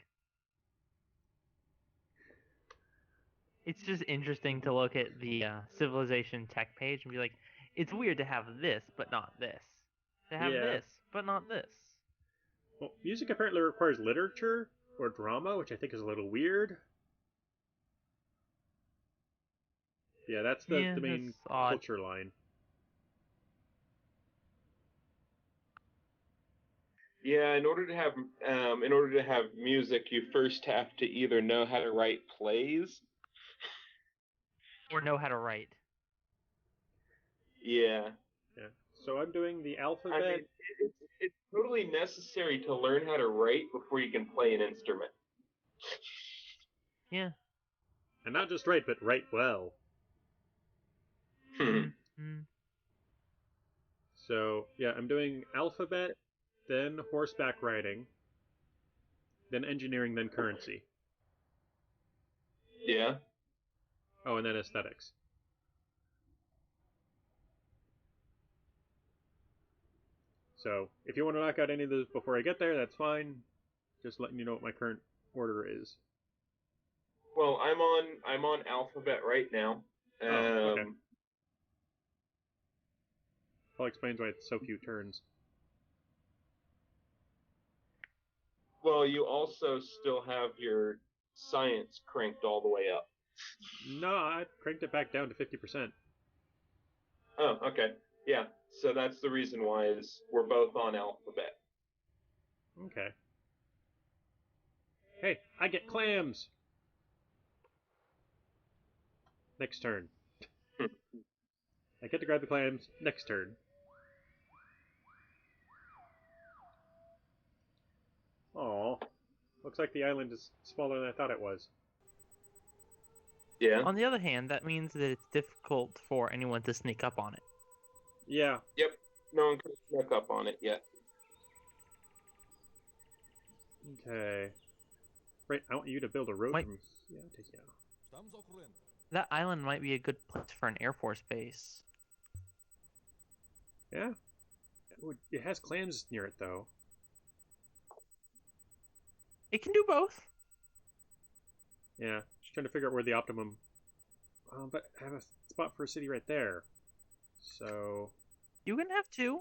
It's just interesting to look at the civilization tech page and be like, it's weird to have this, but not this. to have Yeah. this, but not this. Well, music apparently requires literature or drama, which I think is a little weird. Yeah, that's the Yeah, main that's odd. culture line. Yeah, in order to have music, you first have to either know how to write plays. Or know how to write. Yeah. Yeah. So I'm doing the I alphabet. mean, it's totally necessary to learn how to write before you can play an instrument. Yeah. And not just write, but write well. Mm-hmm. So, yeah, I'm doing alphabet, then horseback riding, then engineering, then currency. Yeah. Oh, and then aesthetics. So, if you want to knock out any of those before I get there, that's fine. Just letting you know what my current order is. Well, I'm on alphabet right now. Oh, okay. Well, explains why it's so few turns. Well, you also still have your science cranked all the way up. No, I cranked it back down to 50%. Oh, okay. Yeah. So that's the reason why is we're both on alphabet. Okay. Hey, I get clams! Next turn. I get to grab the clams next turn. Aw. Looks like the island is smaller than I thought it was. Yeah. On the other hand, that means that it's difficult for anyone to sneak up on it. Yeah. Yep. No one can sneak up on it yet. Okay. Right, I want you to build a road Might- from here to here. That island might be a good place for an Air Force base. Yeah? Ooh, it has clams near it, though. It can do both. Yeah. Just trying to figure out where the optimum... but I have a spot for a city right there. So... You can have two.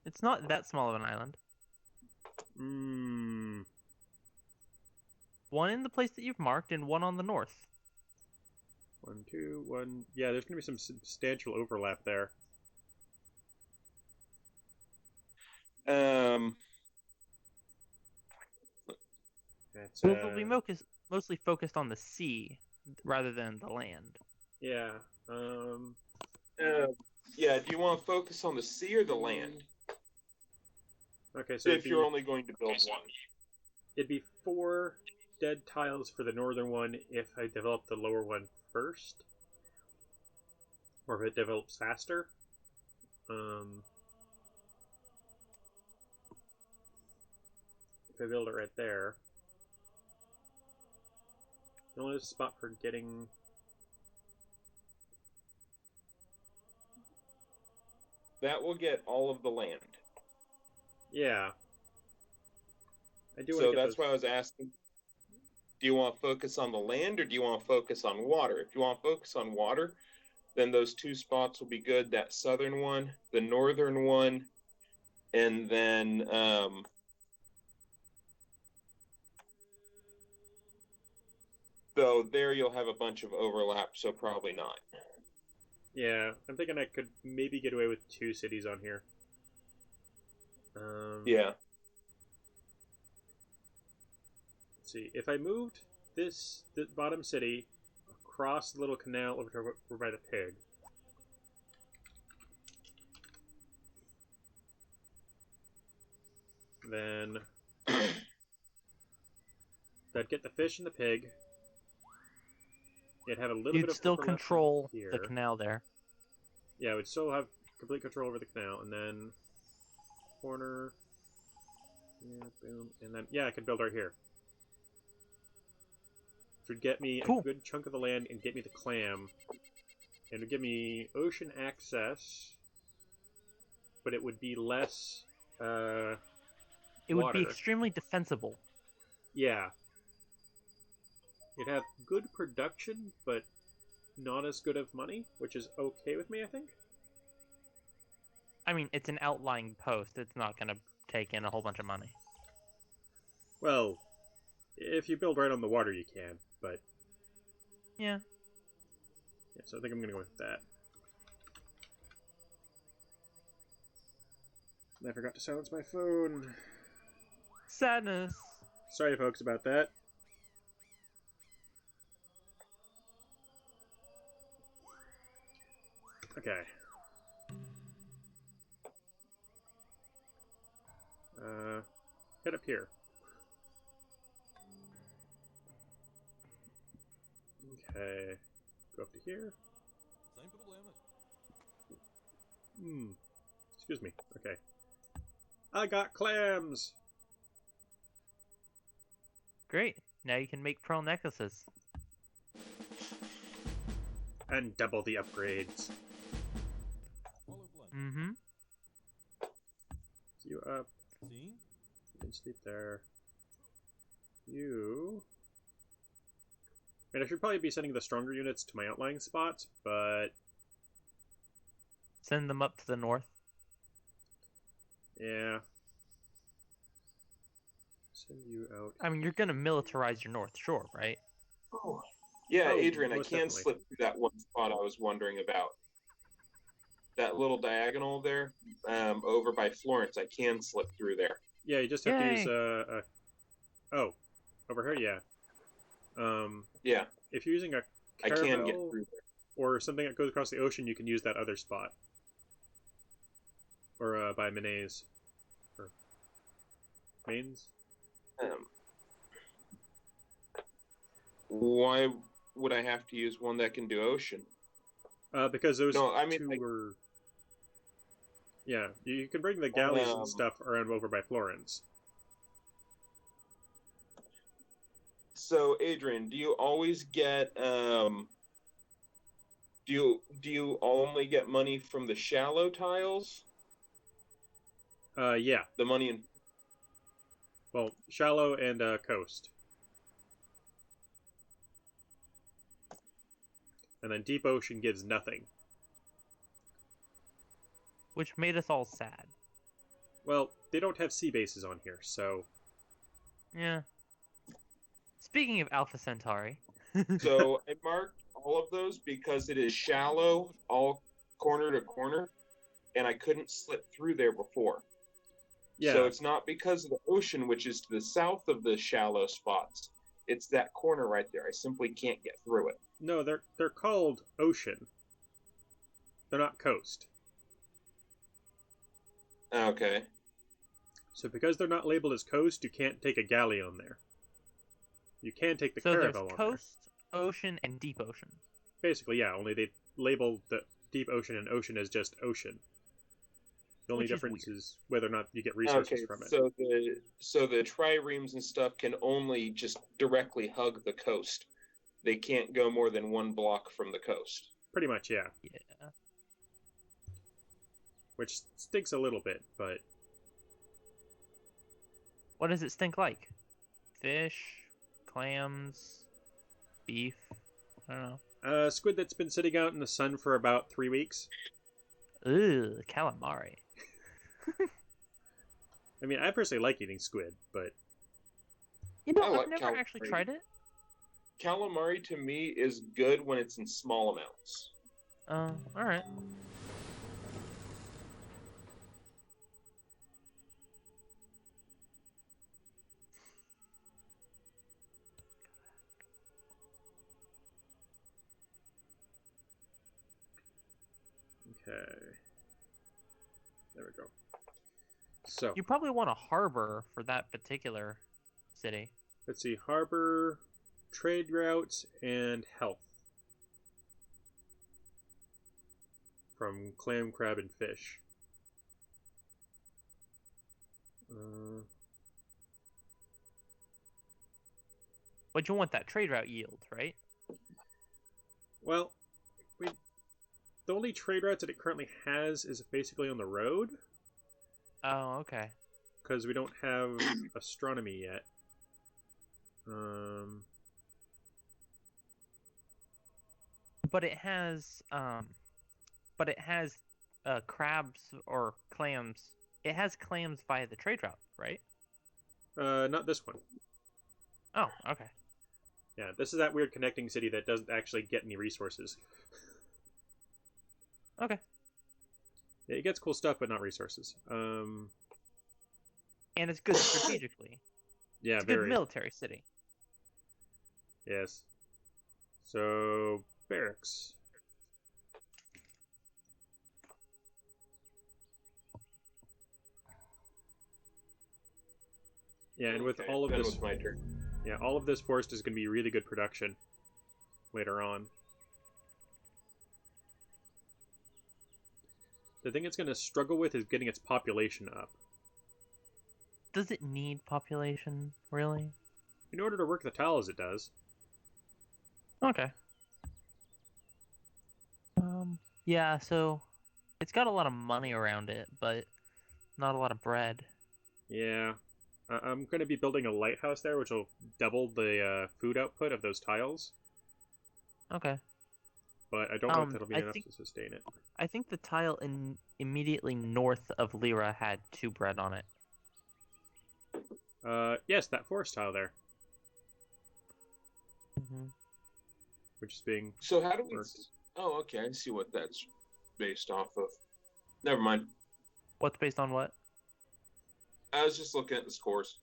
It's not that small of an island. One in the place that you've marked and one on the north. 1, 2, 1... Yeah, there's going to be some substantial overlap there. That's, Well, it'll be mostly focused on the sea rather than the land. Yeah. Yeah. Do you want to focus on the sea or the land? Okay, so If you're only going to build one. it'd be 4 dead tiles for the northern one if I develop the lower one first. Or if it develops faster. If I build it right there. The only spot for getting... That will get all of the land. Yeah. I do want to So get that's those... why I was asking. Do you want to focus on the land or do you want to focus on water? If you want to focus on water, then those 2 spots will be good. That southern one, the northern one, and then though there you'll have a bunch of overlap, so probably not. Yeah, I'm thinking I could maybe get away with 2 cities on here. Yeah. Let's see. If I moved the bottom city across the little canal over by the pig, then that'd get the fish and the pig. It'd have a little bit You'd of still overlap control here. the canal there. Yeah, we'd still have complete control over the canal, and then corner. Yeah, boom, and then I could build right here. Which would get me Cool. a good chunk of the land and get me the clam. And it would give me ocean access, but it would be less It would be water. extremely defensible. Yeah. It'd have good production, but not as good of money, which is okay with me, I think. I mean, it's an outlying post. It's not going to take in a whole bunch of money. Well, if you build right on the water, you can, but... Yeah. Yeah, so I think I'm going to go with that. I forgot to silence my phone. Sadness. Sorry, folks, about that. Okay. Head up here. Okay. Go up to here. Excuse me. Okay. I got clams! Great. Now you can make pearl necklaces. And double the upgrades. Mm-hmm. You up. You can sleep there. You... I mean, I should probably be sending the stronger units to my outlying spots, but... Send them up to the north. Yeah. Send you out. I mean, you're going to militarize your north shore, right? Oh. Yeah, Oh, Adrian, I most can definitely. slip through that one spot I was wondering about. That little diagonal there, over by Florence, I can slip through there. Yeah, you just have to use Yay. Oh, over here, yeah. Yeah, If you're using a I can get caravel through there. or something that goes across the ocean, you can use that other spot. Or by Minays. Or Mains? Why would I have to use one that can do ocean? Because those No, I mean, two like, were... Yeah, you can bring the galleys and stuff around over by Florence. So, Adrian, do you always get do you only get money from the shallow tiles? Yeah. The money in Well, shallow and coast. And then deep ocean gives nothing. Which made us all sad. Well, they don't have sea bases on here, so... Yeah. Speaking of Alpha Centauri. So I marked all of those because it is shallow, all corner to corner, and I couldn't slip through there before. Yeah. So it's not because of the ocean, which is to the south of the shallow spots. It's that corner right there. I simply can't get through it. No, they're called ocean. They're not coast. Okay. So because they're not labeled as coast, you can't take a galley on there. You can take the So there's caravel on there. coast, ocean, and deep ocean. Basically, yeah, only they label the deep ocean and ocean as just ocean. The only Which is difference weird. is whether or not you get resources Okay, from it. so the triremes and stuff can only just directly hug the coast. They can't go more than one block from the coast. Pretty much, yeah. Yeah. Which stinks a little bit, but... What does it stink like? Fish, clams, beef. I don't know. Squid that's been sitting out in the sun for about 3 weeks. Ugh, calamari. I mean, I personally like eating squid, but... You know, I I've like never actually calamari. tried it. Calamari to me is good when it's in small amounts. Alright. Okay. There we go. So, You probably want a harbor for that particular city. let's see. Harbor, trade routes, and health. From clam, crab, and fish. But you want that trade route yield, right? Well, the only trade routes that it currently has is basically on the road, Oh, okay. because we don't have astronomy yet. But it has crabs or clams. It has clams via the trade route, right? Not this one. Oh, okay. Yeah, this is that weird connecting city that doesn't actually get any resources. Okay. Yeah, it gets cool stuff, but not resources. And it's good strategically. Yeah, It's a very. good military city. Yes. So, barracks. Yeah, and with Okay, all of then this, it was my turn. yeah, all of this forest is going to be really good production later on. The thing it's going to struggle with is getting its population up. Does it need population, really? In order to work the tiles, it does. Okay. Yeah, so it's got a lot of money around it, but not a lot of bread. Yeah. I'm going to be building a lighthouse there, which will double the food output of those tiles. Okay. But I don't know if that'll be I enough think to sustain it. I think the tile immediately north of Lyra had 2 bread on it. Yes, that forest tile there, Mm-hmm. which is being So how do we? worked. Oh, okay. I see what that's based off of. Never mind. What's based on what? I was just looking at the scores.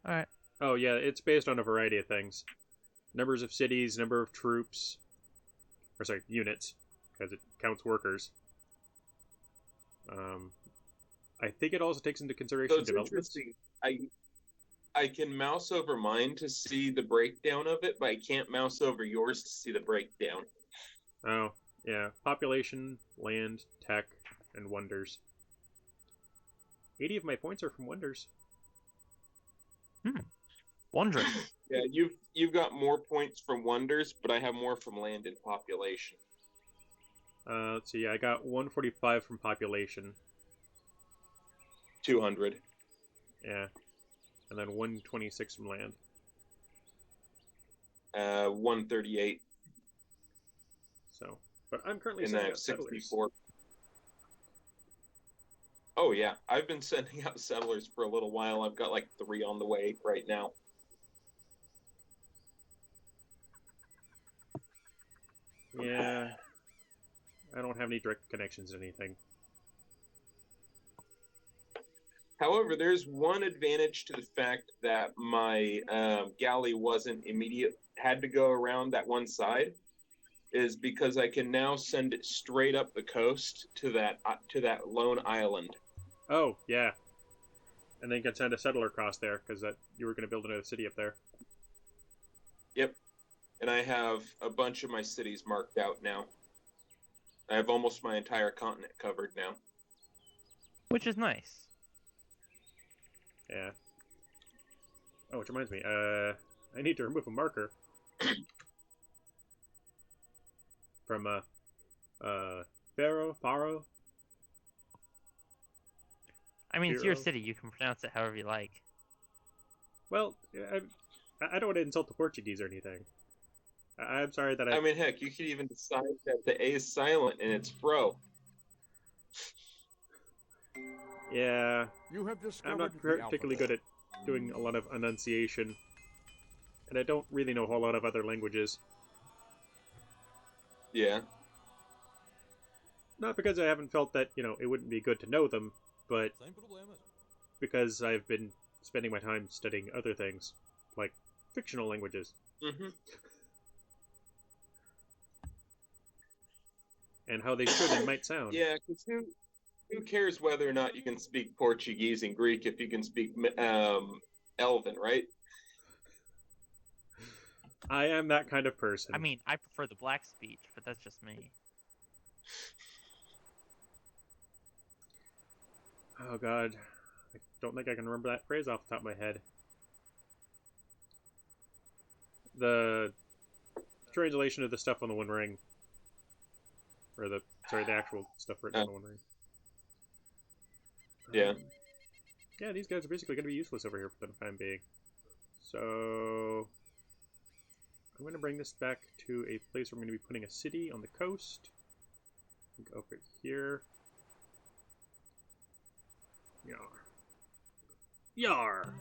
All right. Oh, yeah, it's based on a variety of things. Numbers of cities, number of troops. Or, sorry, units, because it counts workers. I think it also takes into consideration So it's developments. interesting. I can mouse over mine to see the breakdown of it, but I can't mouse over yours to see the breakdown. Oh, yeah. Population, land, tech, and wonders. 80 of my points are from wonders. Wondrous. Yeah, you've got more points from wonders, but I have more from land and population. Let's see, I got 145 from population. 200. Yeah. And then 126 from land. 138. So, but I'm currently And I sending have out settlers. 64. Oh yeah, I've been sending out settlers for a little while. I've got like 3 on the way right now. Yeah. I don't have any direct connections to anything. However, there's one advantage to the fact that my galley wasn't had to go around that one side, is because I can now send it straight up the coast to that lone island. Oh, yeah. And then you can send a settler across there, because you were going to build another city up there. Yep. And I have a bunch of my cities marked out now. I have almost my entire continent covered now. Which is nice. Yeah. Oh, which reminds me, I need to remove a marker from, Faro? I mean, it's your Hero. city. You can pronounce it however you like. Well, I don't want to insult the Portuguese or anything. I'm sorry that I mean, heck, you could even decide that the A is silent and it's fro. Yeah, You have discovered I'm not the particularly good alphabet. at doing a lot of enunciation. And I don't really know a whole lot of other languages. Yeah. Not because I haven't felt that, it wouldn't be good to know them, but because I've been spending my time studying other things, like fictional languages, Mm-hmm. and how they should and might sound. Yeah, because who cares whether or not you can speak Portuguese and Greek if you can speak Elven, right? I am that kind of person. I mean, I prefer the black speech, but that's just me. Oh god, I don't think I can remember that phrase off the top of my head. The translation of the stuff on the One Ring. Or the actual stuff written on the One Ring. Yeah. Yeah, these guys are basically going to be useless over here for the time being. So I'm going to bring this back to a place where I'm going to be putting a city on the coast. I think over here. Yar.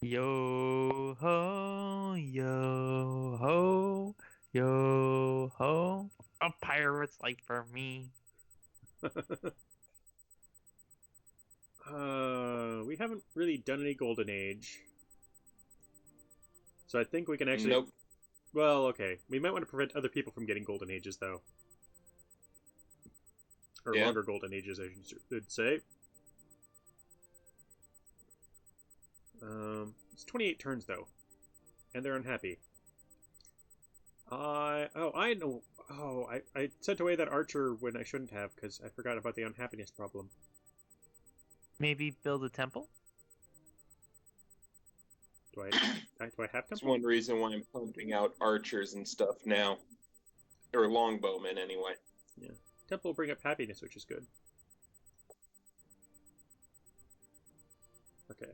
Yo ho, yo ho, yo ho. A pirate's life for me. We haven't really done any Golden Age. So I think we can actually... Nope. Well, okay. We might want to prevent other people from getting Golden Ages, though. Or Yeah. longer Golden Ages, I should say. It's 28 turns, though. And they're unhappy. I know. Oh, I sent away that archer when I shouldn't have, because I forgot about the unhappiness problem. Maybe build a temple? Do I have That's to? one reason why I'm pumping out archers and stuff now. Or longbowmen, anyway. Yeah. Temple will bring up happiness, which is good. Okay.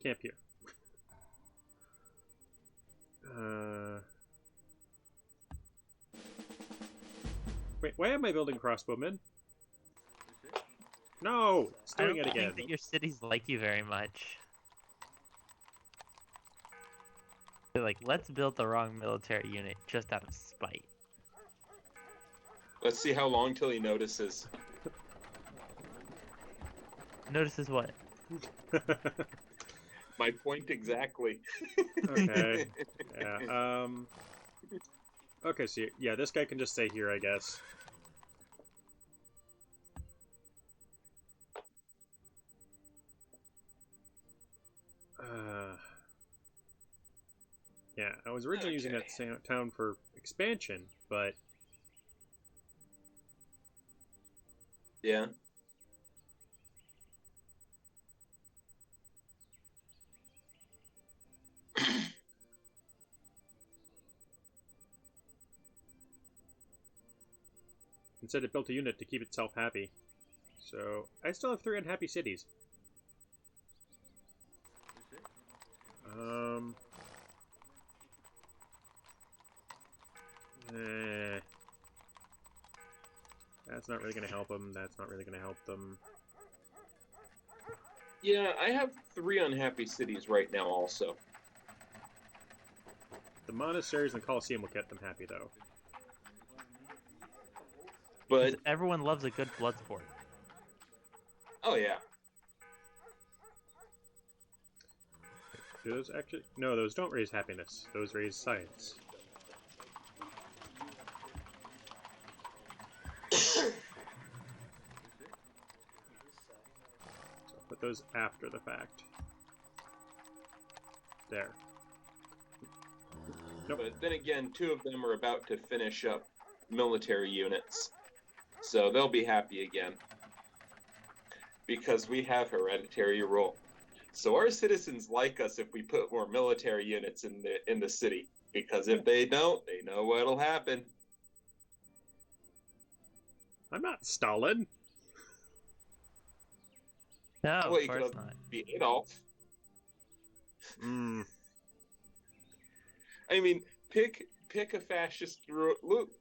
Camp here. Wait, why am I building crossbowmen? No! It's I doing don't it again. think that your cities like you very much. They're like, let's build the wrong military unit just out of spite. Let's see how long till he notices. Notices what? My point exactly. Okay. Yeah, okay, so yeah, this guy can just stay here, I guess. Yeah, I was originally using that town for expansion, but... Yeah. Instead it built a unit to keep itself happy. So, I still have 3 unhappy cities. That's not really going to help them. That's not really going to help them. Yeah, I have 3 unhappy cities right now also. The monasteries and the Colosseum will get them happy, though. But, Everyone loves a good blood sport. oh yeah. Do those actually... No, those don't raise happiness. Those raise science. So put those after the fact. There. Nope. But then again, 2 of them are about to finish up military units. So they'll be happy again. Because we have hereditary rule. So our citizens like us if we put more military units in the city. Because if they don't, they know what'll happen. I'm not Stalin. No, Well, of you course could not. be Adolf. Hmm. I mean, pick a fascist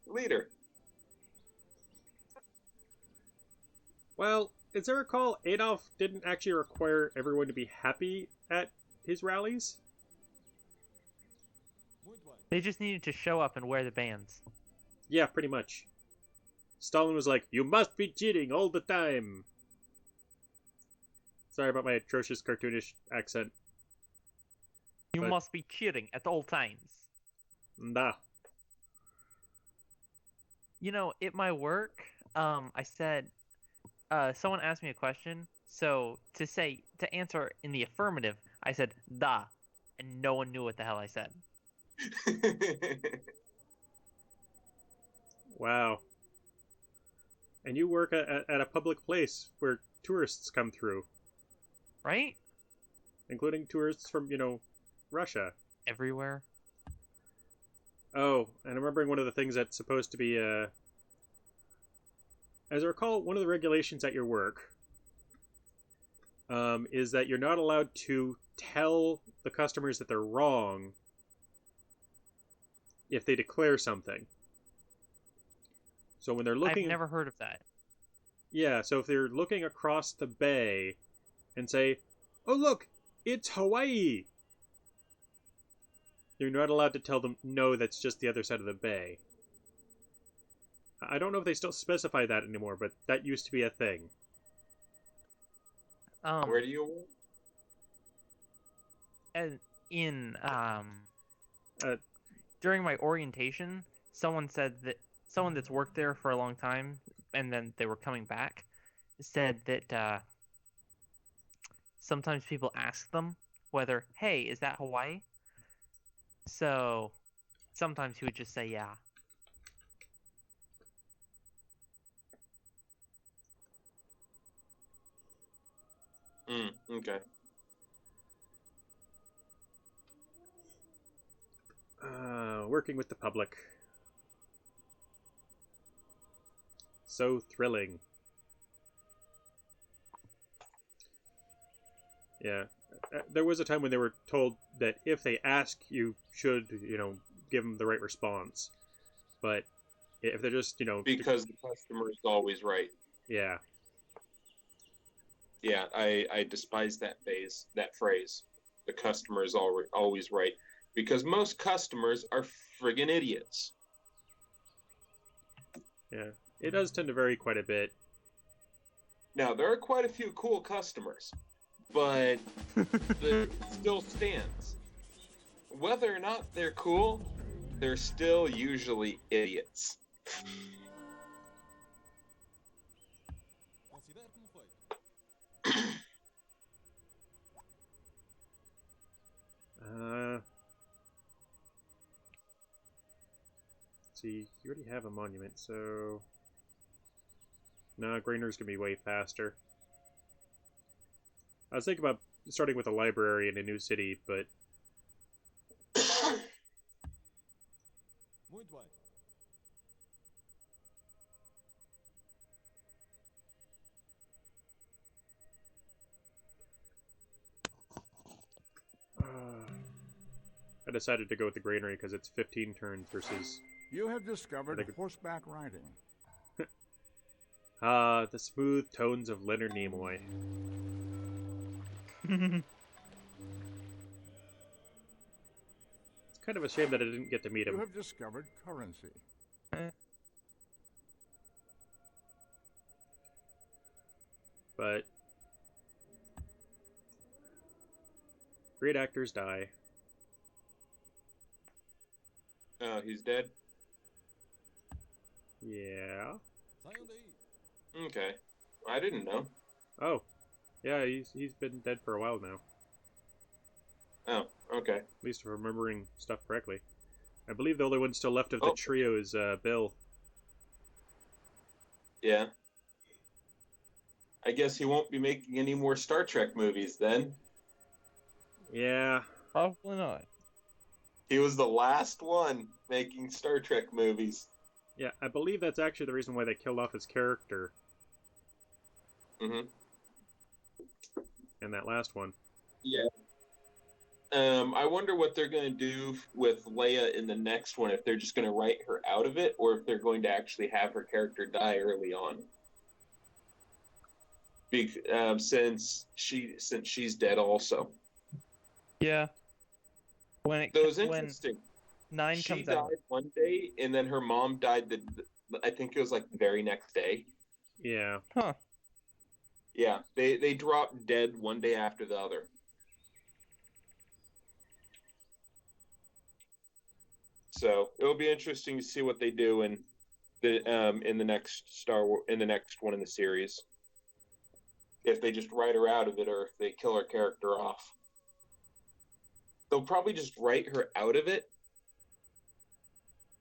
leader. Well, as I recall, Adolf didn't actually require everyone to be happy at his rallies. They just needed to show up and wear the bands. Yeah, pretty much. Stalin was like, you must be cheating all the time. Sorry about my atrocious cartoonish accent. You But- must be cheating at all times. Nah. You know, at my work, I said, someone asked me a question, so to answer in the affirmative, I said, da, and no one knew what the hell I said. Wow. And you work at a public place where tourists come through, Right? including tourists from, Russia. Everywhere. Oh, and I'm remembering one of the things that's supposed to be, as I recall, one of the regulations at your work is that you're not allowed to tell the customers that they're wrong if they declare something. So when they're I've looking, never heard of that. yeah. So if they're looking across the bay, and say, "Oh look, it's Hawaii," you're not allowed to tell them, "No, that's just the other side of the bay." I don't know if they still specify that anymore, but that used to be a thing. Where do you work? In Uh, during my orientation, someone said that someone that's worked there for a long time, and then they were coming back, said that sometimes people ask them whether, hey, is that Hawaii? So sometimes he would just say, yeah. Okay. Working with the public. So thrilling. Yeah. There was a time when they were told that if they ask, you should, give them the right response. But if they're just, Because the customer is always right. yeah. Yeah, I despise that phrase. The customer is always right. Because most customers are friggin' idiots. Yeah. It does tend to vary quite a bit. Now, there are quite a few cool customers, but it still stands. Whether or not they're cool, they're still usually idiots. Let's see, you already have a monument, so... No, Grainer's gonna be way faster. I was thinking about starting with a library in a new city, but... I decided to go with the granary because it's 15 turns versus... You have discovered horseback riding. the smooth tones of Leonard Nimoy. It's kind of a shame that I didn't get to meet him. You have discovered currency. But... great actors die. Oh, he's dead? Yeah. Okay. I didn't know. Oh. Yeah, he's been dead for a while now. Oh, okay. At least if I'm remembering stuff correctly. I believe the only one still left of the trio is Bill. Yeah. I guess he won't be making any more Star Trek movies then. Yeah. Probably not. He was the last one making Star Trek movies. Yeah, I believe that's actually the reason why they killed off his character. Mm-hmm. In that last one. Yeah. I wonder what they're going to do with Leia in the next one, if they're just going to write her out of it, or if they're going to actually have her character die early on. Since she's dead also. Yeah. When Interesting. 9 she comes died out. one day, and then her mom died I think it was like the very next day. Yeah. Huh. Yeah, they dropped dead one day after the other. So it'll be interesting to see what they do in the next one in the series. If they just write her out of it, or if they kill her character off. They'll probably just write her out of it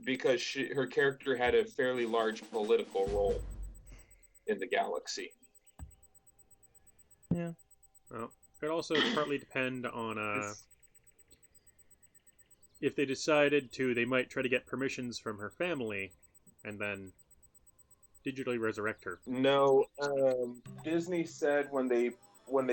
because her character had a fairly large political role in the galaxy. Yeah. Well, it could also partly depend on if they decided to, they might try to get permissions from her family and then digitally resurrect her. No, Disney said when they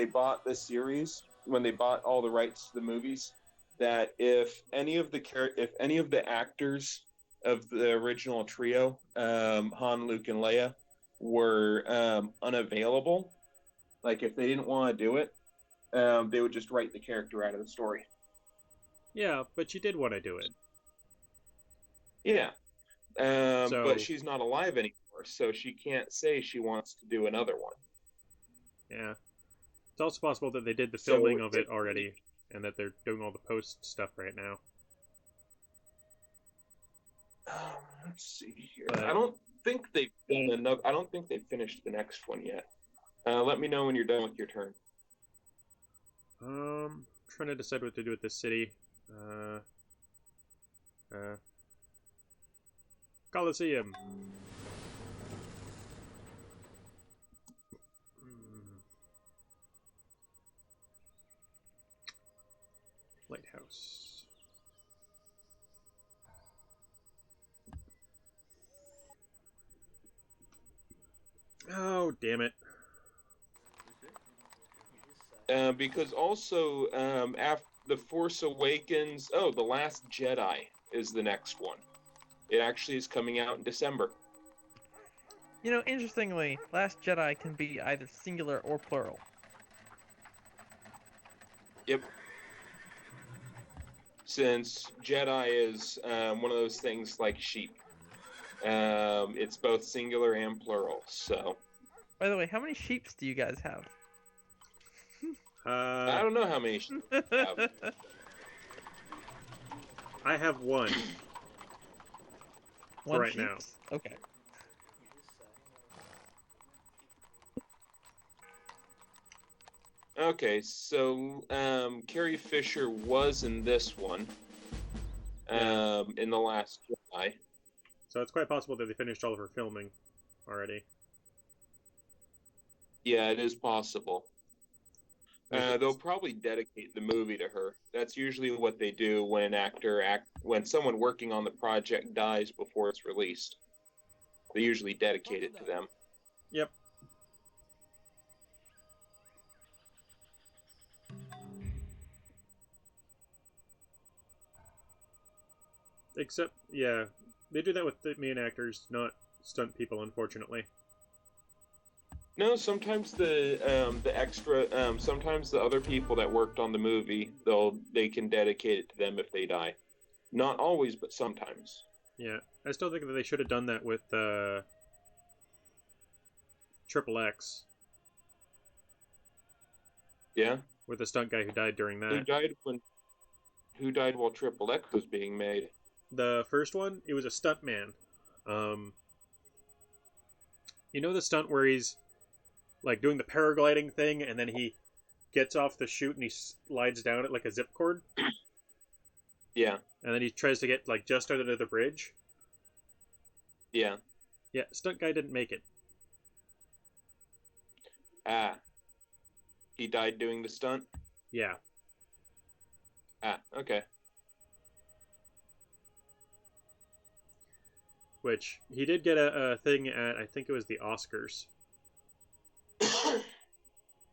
bought the series, when they bought all the rights to the movies, that if any of the actors of the original trio, Han, Luke, and Leia, were unavailable. Like, if they didn't want to do it, they would just write the character out of the story. Yeah, but she did want to do it. Yeah. So- But she's not alive anymore, so she can't say she wants to do another one. Yeah. It's also possible that they did the So filming of it typically- already, and that they're doing all the post stuff right now. Let's see here. But- I don't think they've done enough. I don't think they've finished the next one yet. Let me know when you're done with your turn. Trying to decide what to do with this city. Coliseum. Lighthouse. Oh, damn it. Because also, after The Force Awakens, The Last Jedi is the next one. It actually is coming out in December. You know, interestingly, Last Jedi can be either singular or plural. Yep. Since Jedi is one of those things like sheep. It's both singular and plural, so... By the way, how many sheeps do you guys have? I don't know how many sheep you have. I have one. One right now. sheeps? Okay. Okay, so Carrie Fisher was in this one, in The Last Jedi. So it's quite possible that they finished all of her filming already. Yeah, it is possible. They'll probably dedicate the movie to her. That's usually what they do when when someone working on the project dies before it's released. They usually dedicate it to them. Yep. Except, yeah, they do that with the main actors, not stunt people, unfortunately. No, sometimes the extra, sometimes the other people that worked on the movie, they can dedicate it to them if they die. Not always, but sometimes. Yeah, I still think that they should have done that with Triple X, Yeah. with the stunt guy who died during Who that. Who died while Triple X was being made? The first one, it was a stunt man. You know the stunt where he's like doing the paragliding thing, and then he gets off the chute and he slides down it like a zip cord, Yeah. and then he tries to get like just under the bridge. Yeah. Yeah, stunt guy didn't make it. Ah. He died doing the stunt? Yeah. Ah, okay. Which he did get a thing at, I think it was the Oscars.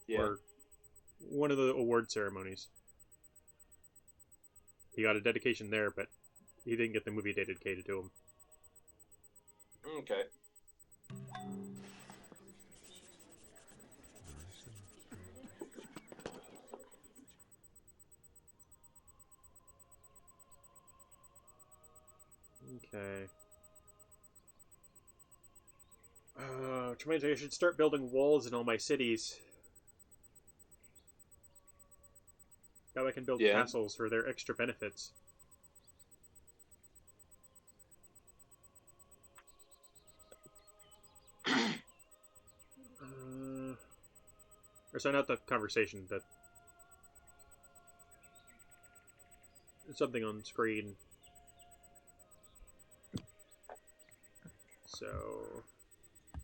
Yeah. Or one of the award ceremonies. He got a dedication there, but he didn't get the movie dedicated to him. Okay. Okay. Which means I should start building walls in all my cities. Now I can build Yeah. castles for their extra benefits. Or so not the conversation, but something on screen. So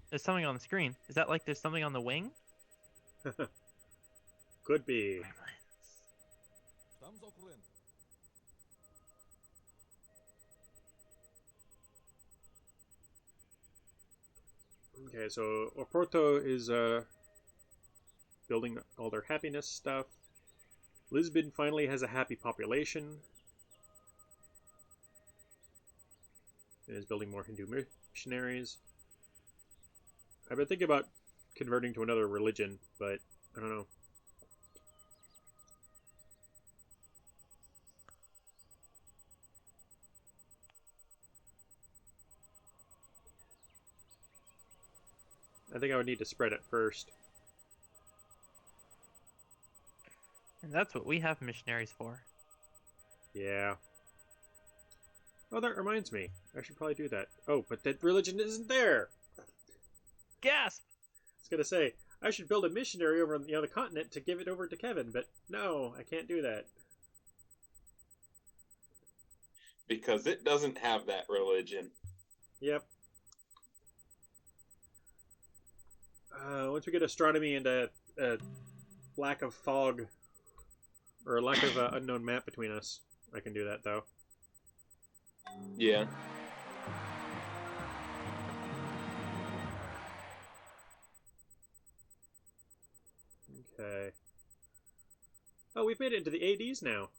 There's something on the screen. Is that like there's something on the wing? could be. Okay, so Oporto is building all their happiness stuff. Lisbon finally has a happy population. and is building more Hindu missionaries. I've been thinking about converting to another religion, but I don't know. I think I would need to spread it first. And that's what we have missionaries for. Yeah. Oh, that reminds me. I should probably do that. Oh, but that religion isn't there! Gasp! I was gonna say, I should build a missionary over on the other continent to give it over to Kevin, but no, I can't do that. Because it doesn't have that religion. Yep. Once we get astronomy and a lack of fog, or a lack of unknown map between us, I can do that, though. Yeah. Okay. Oh, we've made it into the ADs now.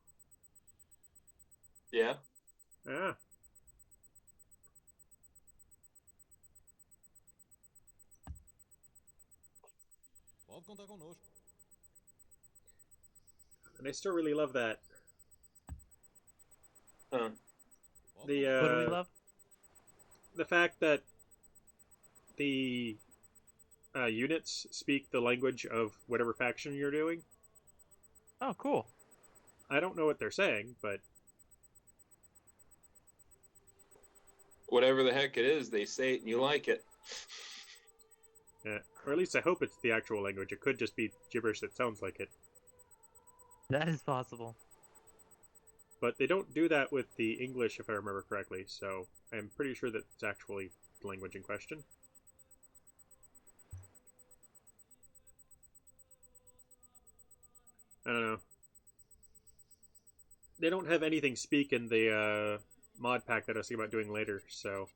Yeah. Ah. And I still really love that. Huh. What do we love? The fact that the units speak the language of whatever faction you're doing. Oh, cool. I don't know what they're saying, but Whatever the heck it is, they say it and you like it. or at least I hope it's the actual language. It could just be gibberish that sounds like it. That is possible. But they don't do that with the English, if I remember correctly, so I'm pretty sure that it's actually the language in question. I don't know. They don't have anything speak in the mod pack that I was thinking about doing later, so...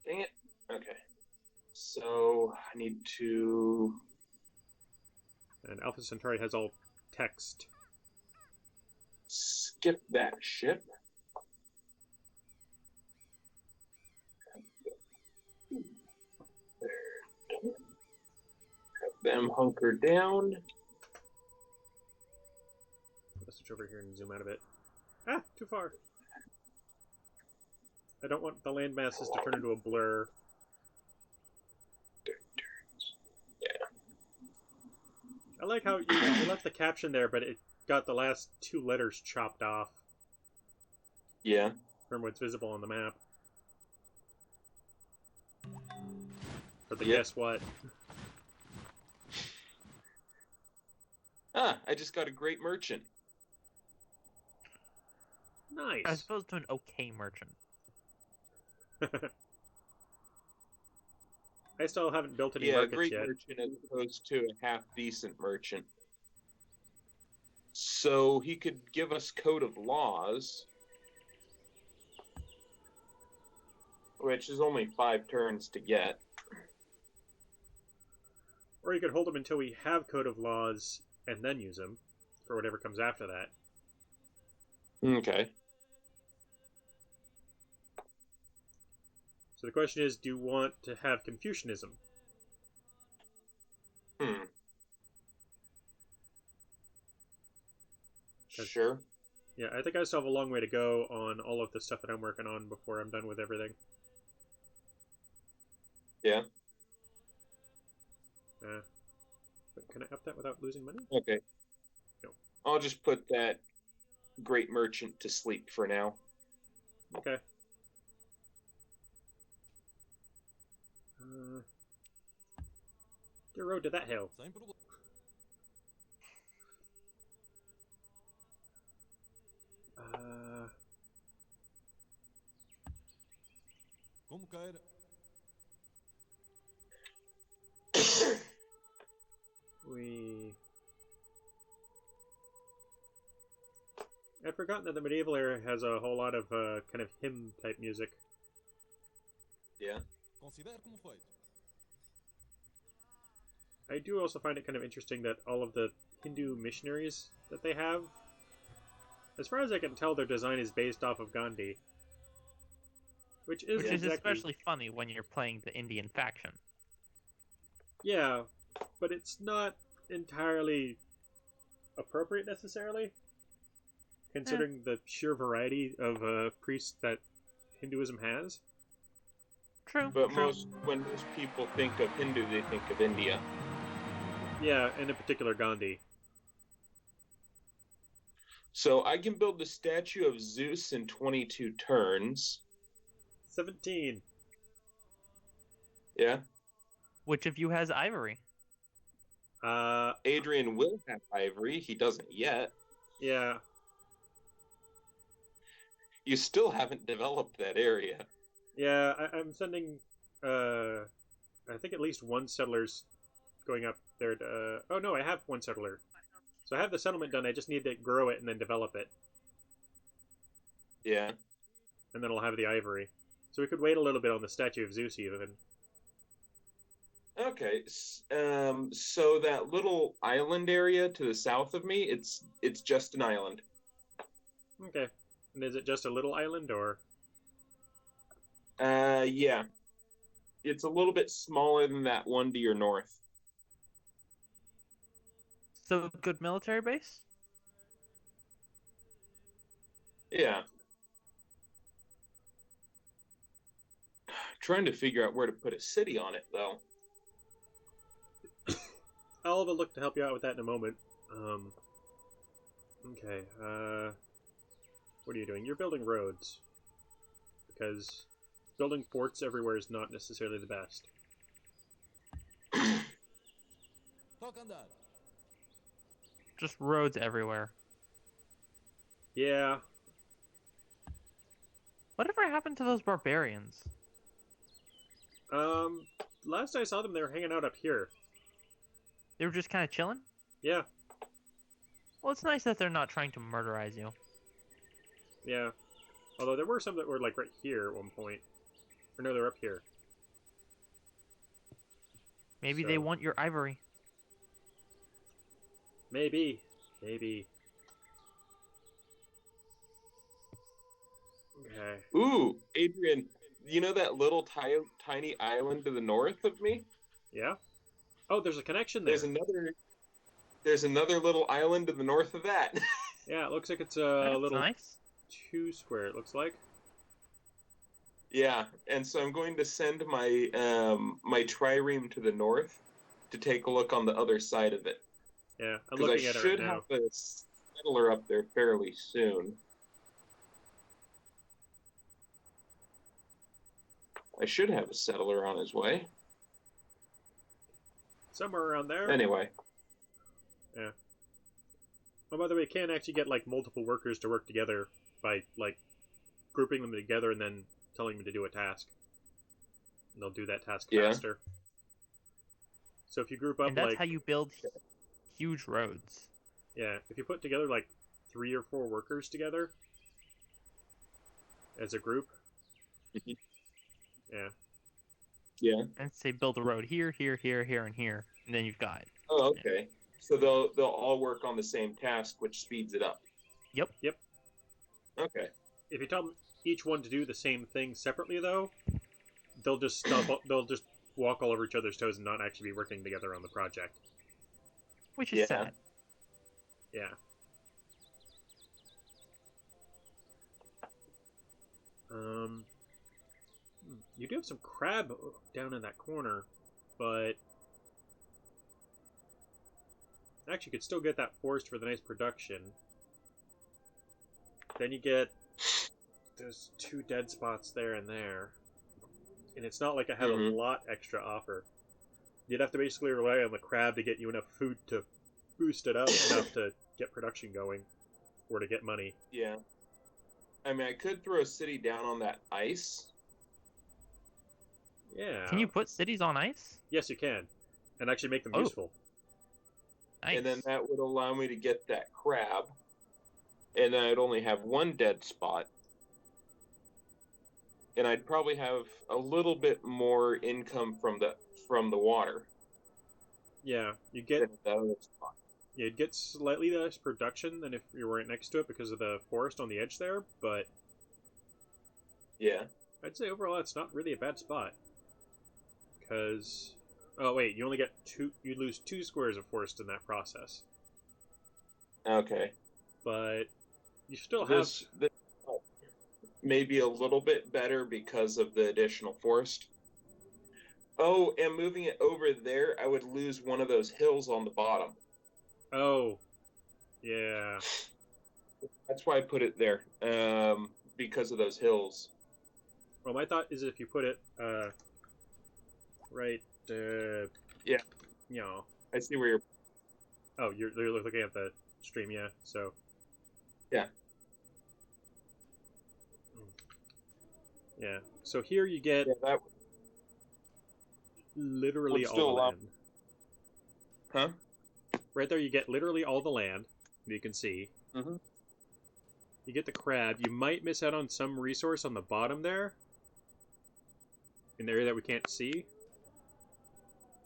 Dang it. Okay. So, I need to... And Alpha Centauri has all text. skip that ship. There. Have them hunker down. Let's switch over here and zoom out a bit. Ah, too far. I don't want the land masses to turn into a blur. Yeah. I like how you left the caption there, but it got the last two letters chopped off Yeah. from what's visible on the map. For the Yep. guess what? Ah, I just got a great merchant. Nice. As opposed to an okay merchant. I still haven't built any Yeah, a markets great yet. merchant as opposed to a half-decent merchant. So he could give us code of laws, which is only 5 turns to get. Or you could hold them until we have code of laws and then use them for whatever comes after that. Okay. So the question is, do you want to have Confucianism? Sure. Yeah, I think I still have a long way to go on all of the stuff that I'm working on before I'm done with everything. Yeah. But can I up that without losing money? Okay. No. I'll just put that great merchant to sleep for now. Okay. Dear road to that hill. Como queira. I'd forgotten that the medieval era has a whole lot of kind of hymn-type music. Yeah. Considere como feito. I do also find it kind of interesting that all of the Hindu missionaries that they have, as far as I can tell, their design is based off of Gandhi. Which is Which is exactly... especially funny when you're playing the Indian faction. Yeah, but it's not entirely appropriate necessarily, considering the sheer variety of priests that Hinduism has. True. But true. when most people think of Hindu, they think of India. Yeah, and in particular Gandhi. So I can build the statue of Zeus in 22 turns. 17. Yeah. Which of you has ivory? Adrian will have ivory. He doesn't yet. Yeah. You still haven't developed that area. Yeah, I'm sending, I think at least one settler's going up there to, oh no, I have one settler. So I have the settlement done, I just need to grow it and then develop it. Yeah. And then I'll have the ivory. So we could wait a little bit on the statue of Zeus even. Okay. So that little island area to the south of me, it's just an island. Okay. And is it just a little island, or? Yeah. It's a little bit smaller than that one to your north. So good military base? Yeah. Trying to figure out where to put a city on it, though. I'll have a look to help you out with that in a moment. Okay, what are you doing? You're building roads. Because building forts everywhere is not necessarily the best. Just roads everywhere. Yeah. Whatever happened to those barbarians? Last I saw them, they were hanging out up here. They were just kind of chilling? Yeah, Well, it's nice that they're not trying to murderize you. yeah. Although there were some that were, like, right here at one point. Or no, they're up here. Maybe So- they want your ivory. Maybe. Maybe. Okay. Ooh, Adrian, you know that little tiny island to the north of me? Yeah? Oh, there's a connection there. There's another little island to the north of that. Yeah, it looks like it's a That's little nice. 2 square, it looks like. Yeah, and so I'm going to send my my trireme to the north to take a look on the other side of it. Yeah, I'm Because I looking at it right should now. have a settler up there fairly soon. I should have a settler on his way. Somewhere around there. Anyway. Oh, by the way, you can actually get, like, multiple workers to work together by, like, grouping them together and then telling them to do a task. And they'll do that task Yeah. faster. So if you group up, And that's like... how you build huge roads. Yeah, if you put together, like, 3 or 4 workers together as a group... Mhm. Yeah. Yeah. And say build a road here, here, here, here, and here. And then you've got it. Oh, okay. So they'll all work on the same task, which speeds it up. Yep. Yep. Okay. If you tell them each one to do the same thing separately, though, they'll just stop. They'll just walk all over each other's toes and not actually be working together on the project. Which is Yeah. sad. Yeah. You do have some crab down in that corner, but actually, you could still get that forest for the nice production. Then you get those 2 dead spots there and there, and it's not like I had a lot extra offer. You'd have to basically rely on the crab to get you enough food to boost it up enough to get production going, or to get money. Yeah. I mean, I could throw a city down on that ice. Yeah. Can you put cities on ice? Yes, you can, and actually make them Oh. useful. Nice. And then that would allow me to get that crab. And then I'd only have 1 dead spot. And I'd probably have a little bit more income from the water Yeah, you than get that other spot. you'd get slightly less production than if you were right next to it because of the forest on the edge there, but Yeah. I'd say overall it's not really a bad spot. Because... Oh, wait, you only get two... You lose 2 squares of forest in that process. Okay. But you still have... This may be a little bit better because of the additional forest. Oh, and moving it over there, I would lose one of those hills on the bottom. Oh. Yeah. That's why I put it there. Because of those hills. Well, my thought is if you put it, right, Yeah. You know... I see where you're... Oh, you're looking at the stream, yeah, so... Yeah. Yeah. So here you get that literally would all still the allow... land. Huh? Right there you get literally all the land, you can see. Mm-hmm. You get the crab. You might miss out on some resource on the bottom there. In the area that we can't see.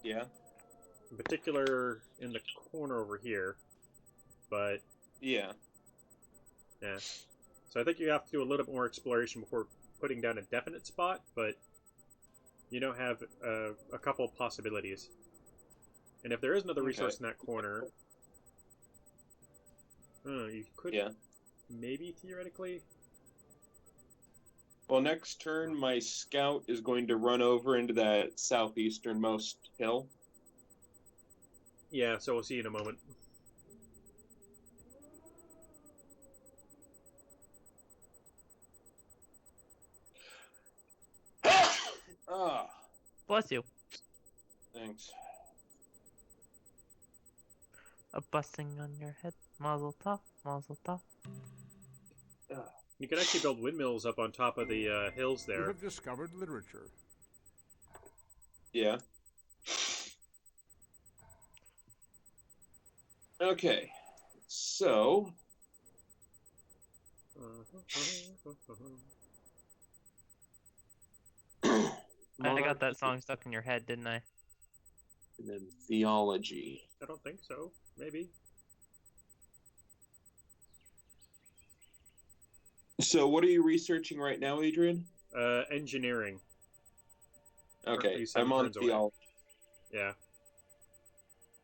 Yeah. In particular, in the corner over here. But, Yeah. yeah. So I think you have to do a little bit more exploration before putting down a definite spot, but you don't have a couple of possibilities. And if there is another resource in that corner, you could maybe theoretically. Well, next turn, my scout is going to run over into that southeasternmost hill. Yeah, so we'll see in a moment. Ah, Bless you. thanks. A blessing on your head. Mazel tov, mazel tov. You can actually build windmills up on top of the hills You there. have discovered literature. Yeah. Okay. So. I got that song stuck in your head, didn't I? And then theology. I don't think so. Maybe. So, what are you researching right now, Adrian? Engineering. Okay, Seven I'm on turns away. theology. Yeah.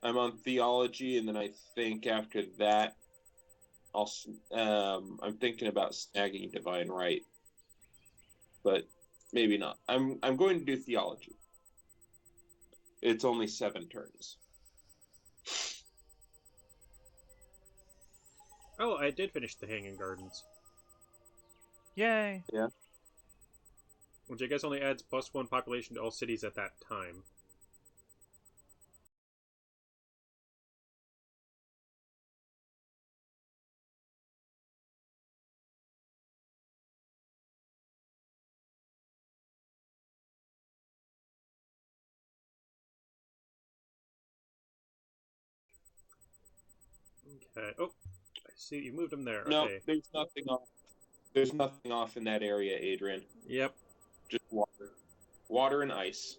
I'm on theology, and then I think after that, I'm thinking about snagging divine right, but maybe not. I'm going to do theology. It's only 7 turns. Oh, I did finish the Hanging Gardens. Yay! Yeah. Which I guess only adds +1 population to all cities at that time. Okay. Oh, I see you moved them there. No, Okay. there's nothing off. There's nothing off in that area, Adrian. Yep. Just water. Water and ice.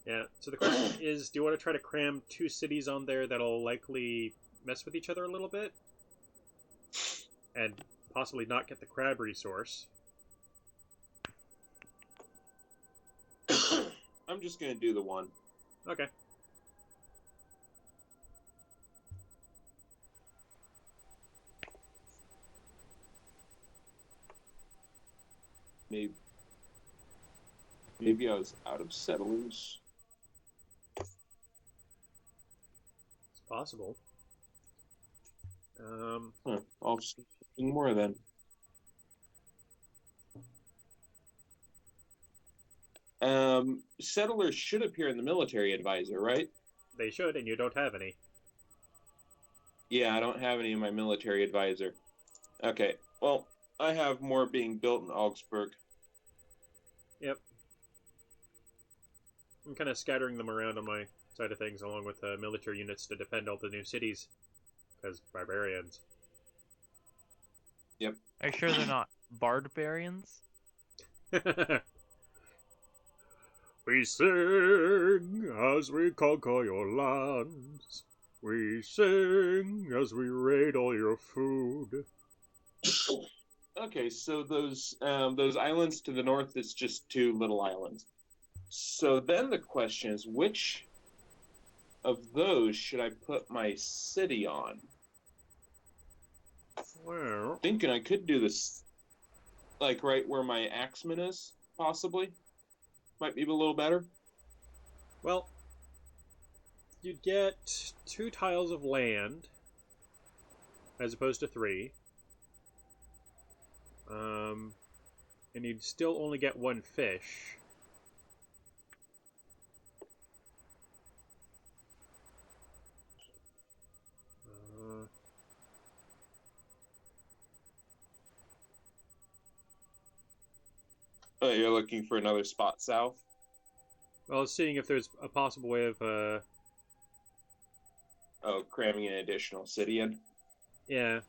Yeah. So the question is, do you want to try to cram 2 cities on there that'll likely mess with each other a little bit? And possibly not get the crab resource? I'm just going to do the one. Okay. Maybe I was out of settlers. It's possible. I'll just do more then. Settlers should appear in the military advisor, right? They should, and you don't have any. Yeah, I don't have any in my military advisor. Okay, well, I have more being built in Augsburg. Yep. I'm kind of scattering them around on my side of things, along with military units to defend all the new cities. Because barbarians. Yep. Are you sure they're not barbarians? We sing as we conquer your lands. We sing as we raid all your food. Okay, so those islands to the north, it's just two little islands. So then the question is, which of those should I put my city on? Well, Thinking I could do this, like right where my axeman is, possibly. Might be a little better. well, you'd get 2 tiles of land as opposed to 3. And you'd still only get 1 fish. Oh, you're looking for another spot south? Well, seeing if there's a possible way of, Oh, cramming an additional city in? yeah.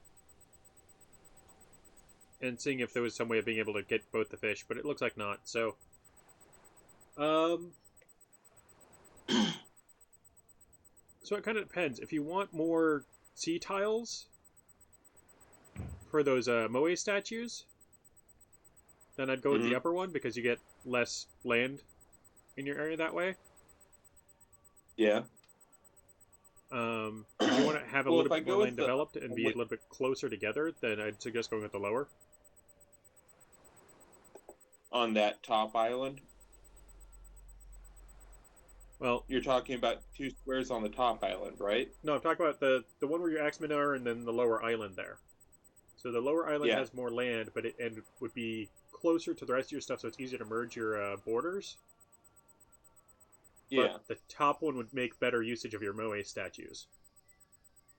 And seeing if there was some way of being able to get both the fish, but it looks like not, so... So it kind of depends. If you want more sea tiles for those Moe statues, then I'd go with the upper one because you get less land in your area that way. Yeah. If you want to have a little bit more land developed and be a little bit closer together, then I'd suggest going with the lower. On that top island? Well, you're talking about 2 squares on the top island, right? No, I'm talking about the one where your axemen are and then the lower island there. So the lower island has more land, but it would be closer to the rest of your stuff, so it's easier to merge your borders. Yeah. But the top one would make better usage of your Moe statues.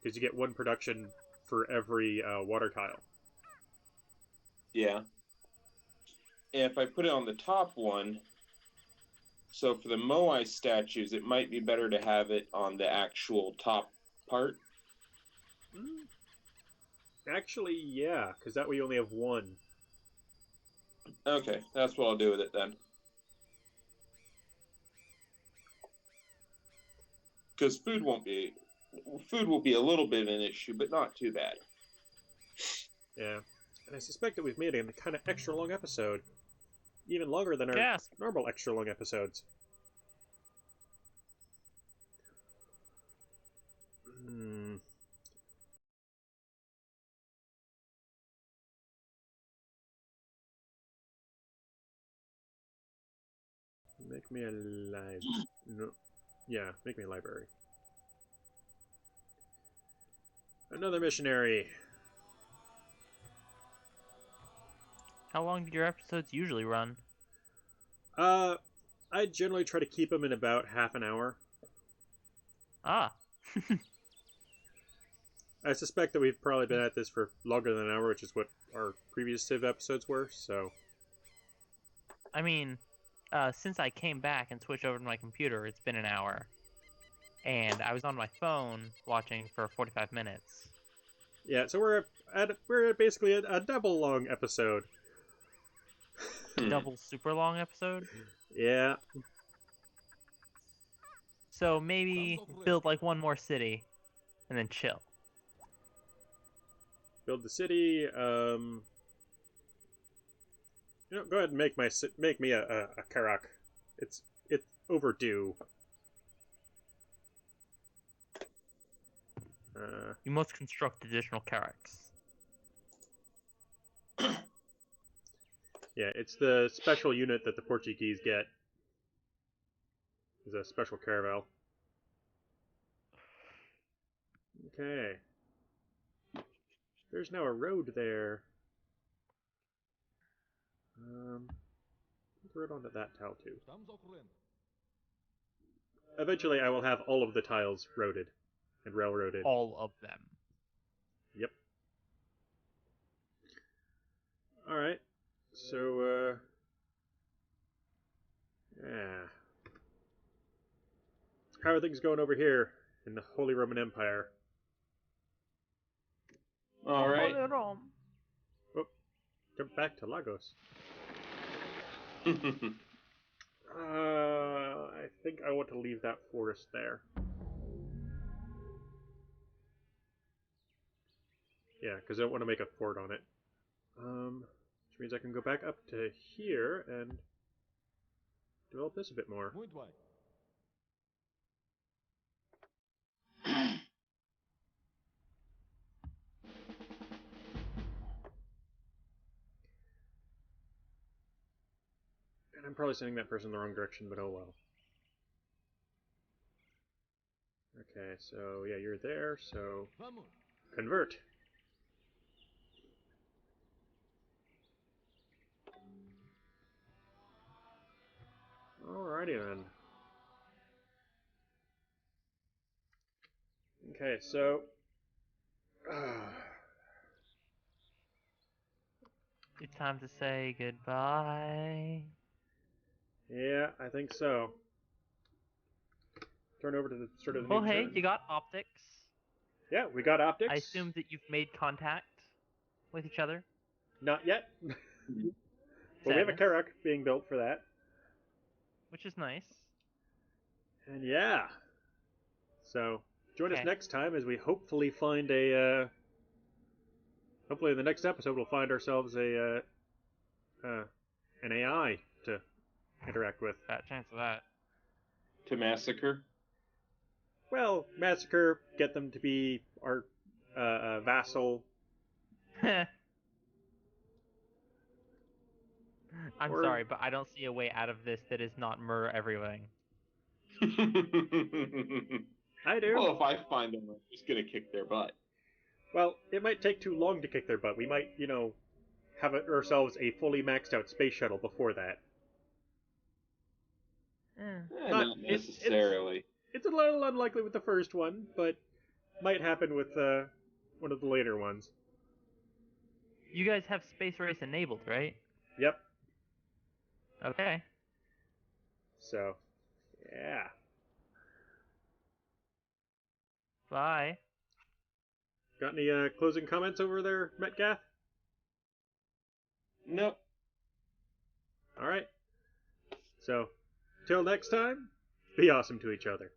Because you get 1 production for every water tile. Yeah. And if I put it on the top one, so for the Moai statues, it might be better to have it on the actual top part. Actually, yeah, because that way you only have 1. Okay, that's what I'll do with it then. Because food will be a little bit of an issue, but not too bad. Yeah, and I suspect that we've made a kind of extra long episode. Even longer than our normal extra long episodes. Make me a no. Yeah, make me a library. Another missionary. How long do your episodes usually run? I generally try to keep them in about half an hour. Ah. I suspect that we've probably been at this for longer than an hour, which is what our previous Civ episodes were, so... I mean, since I came back and switched over to my computer, it's been an hour. And I was on my phone watching for 45 minutes. Yeah, so we're at basically a double long episode. Double super long episode? Yeah. So maybe build like 1 more city, and then chill. Build the city. Go ahead and make me a Karak. It's overdue. You must construct additional Karaks. Yeah, it's the special unit that the Portuguese get. It's a special caravel. Okay. There's now a road there. Put the road onto that tile too. Eventually I will have all of the tiles roaded and railroaded. All of them. Yep. Alright. So, yeah. How are things going over here in the Holy Roman Empire? Alright. Oh, jump back to Lagos. I think I want to leave that forest there. Yeah, because I don't want to make a fort on it. Which means I can go back up to here and develop this a bit more. Muito bem. And I'm probably sending that person in the wrong direction, but oh well. Okay, so yeah, you're there, so Vamos. convert. Alrighty then. Okay, so It's time to say goodbye. yeah, I think so. Turn over to the start of the Oh, new hey, turn. you got optics. Yeah, we got optics. I assume that you've made contact with each other. Not yet. But we have a Sadness, Karak being built for that. which is nice. And yeah. So, join us Okay. next time as we hopefully find a, hopefully in the next episode we'll find ourselves an AI to interact with. Fat chance of that. To massacre. Well, massacre, get them to be our vassal. I'm Or- sorry, but I don't see a way out of this that is not murder everything. I do. Well, if I find them, I'm just gonna kick their butt. Well, it might take too long to kick their butt. We might, have ourselves a fully maxed out space shuttle before that. Not necessarily. It's a little unlikely with the first one, but might happen with one of the later ones. You guys have space race enabled, right? Yep. Okay. So, yeah. Bye. Got any closing comments over there, Metcalf? Nope. All right. So, till next time, be awesome to each other.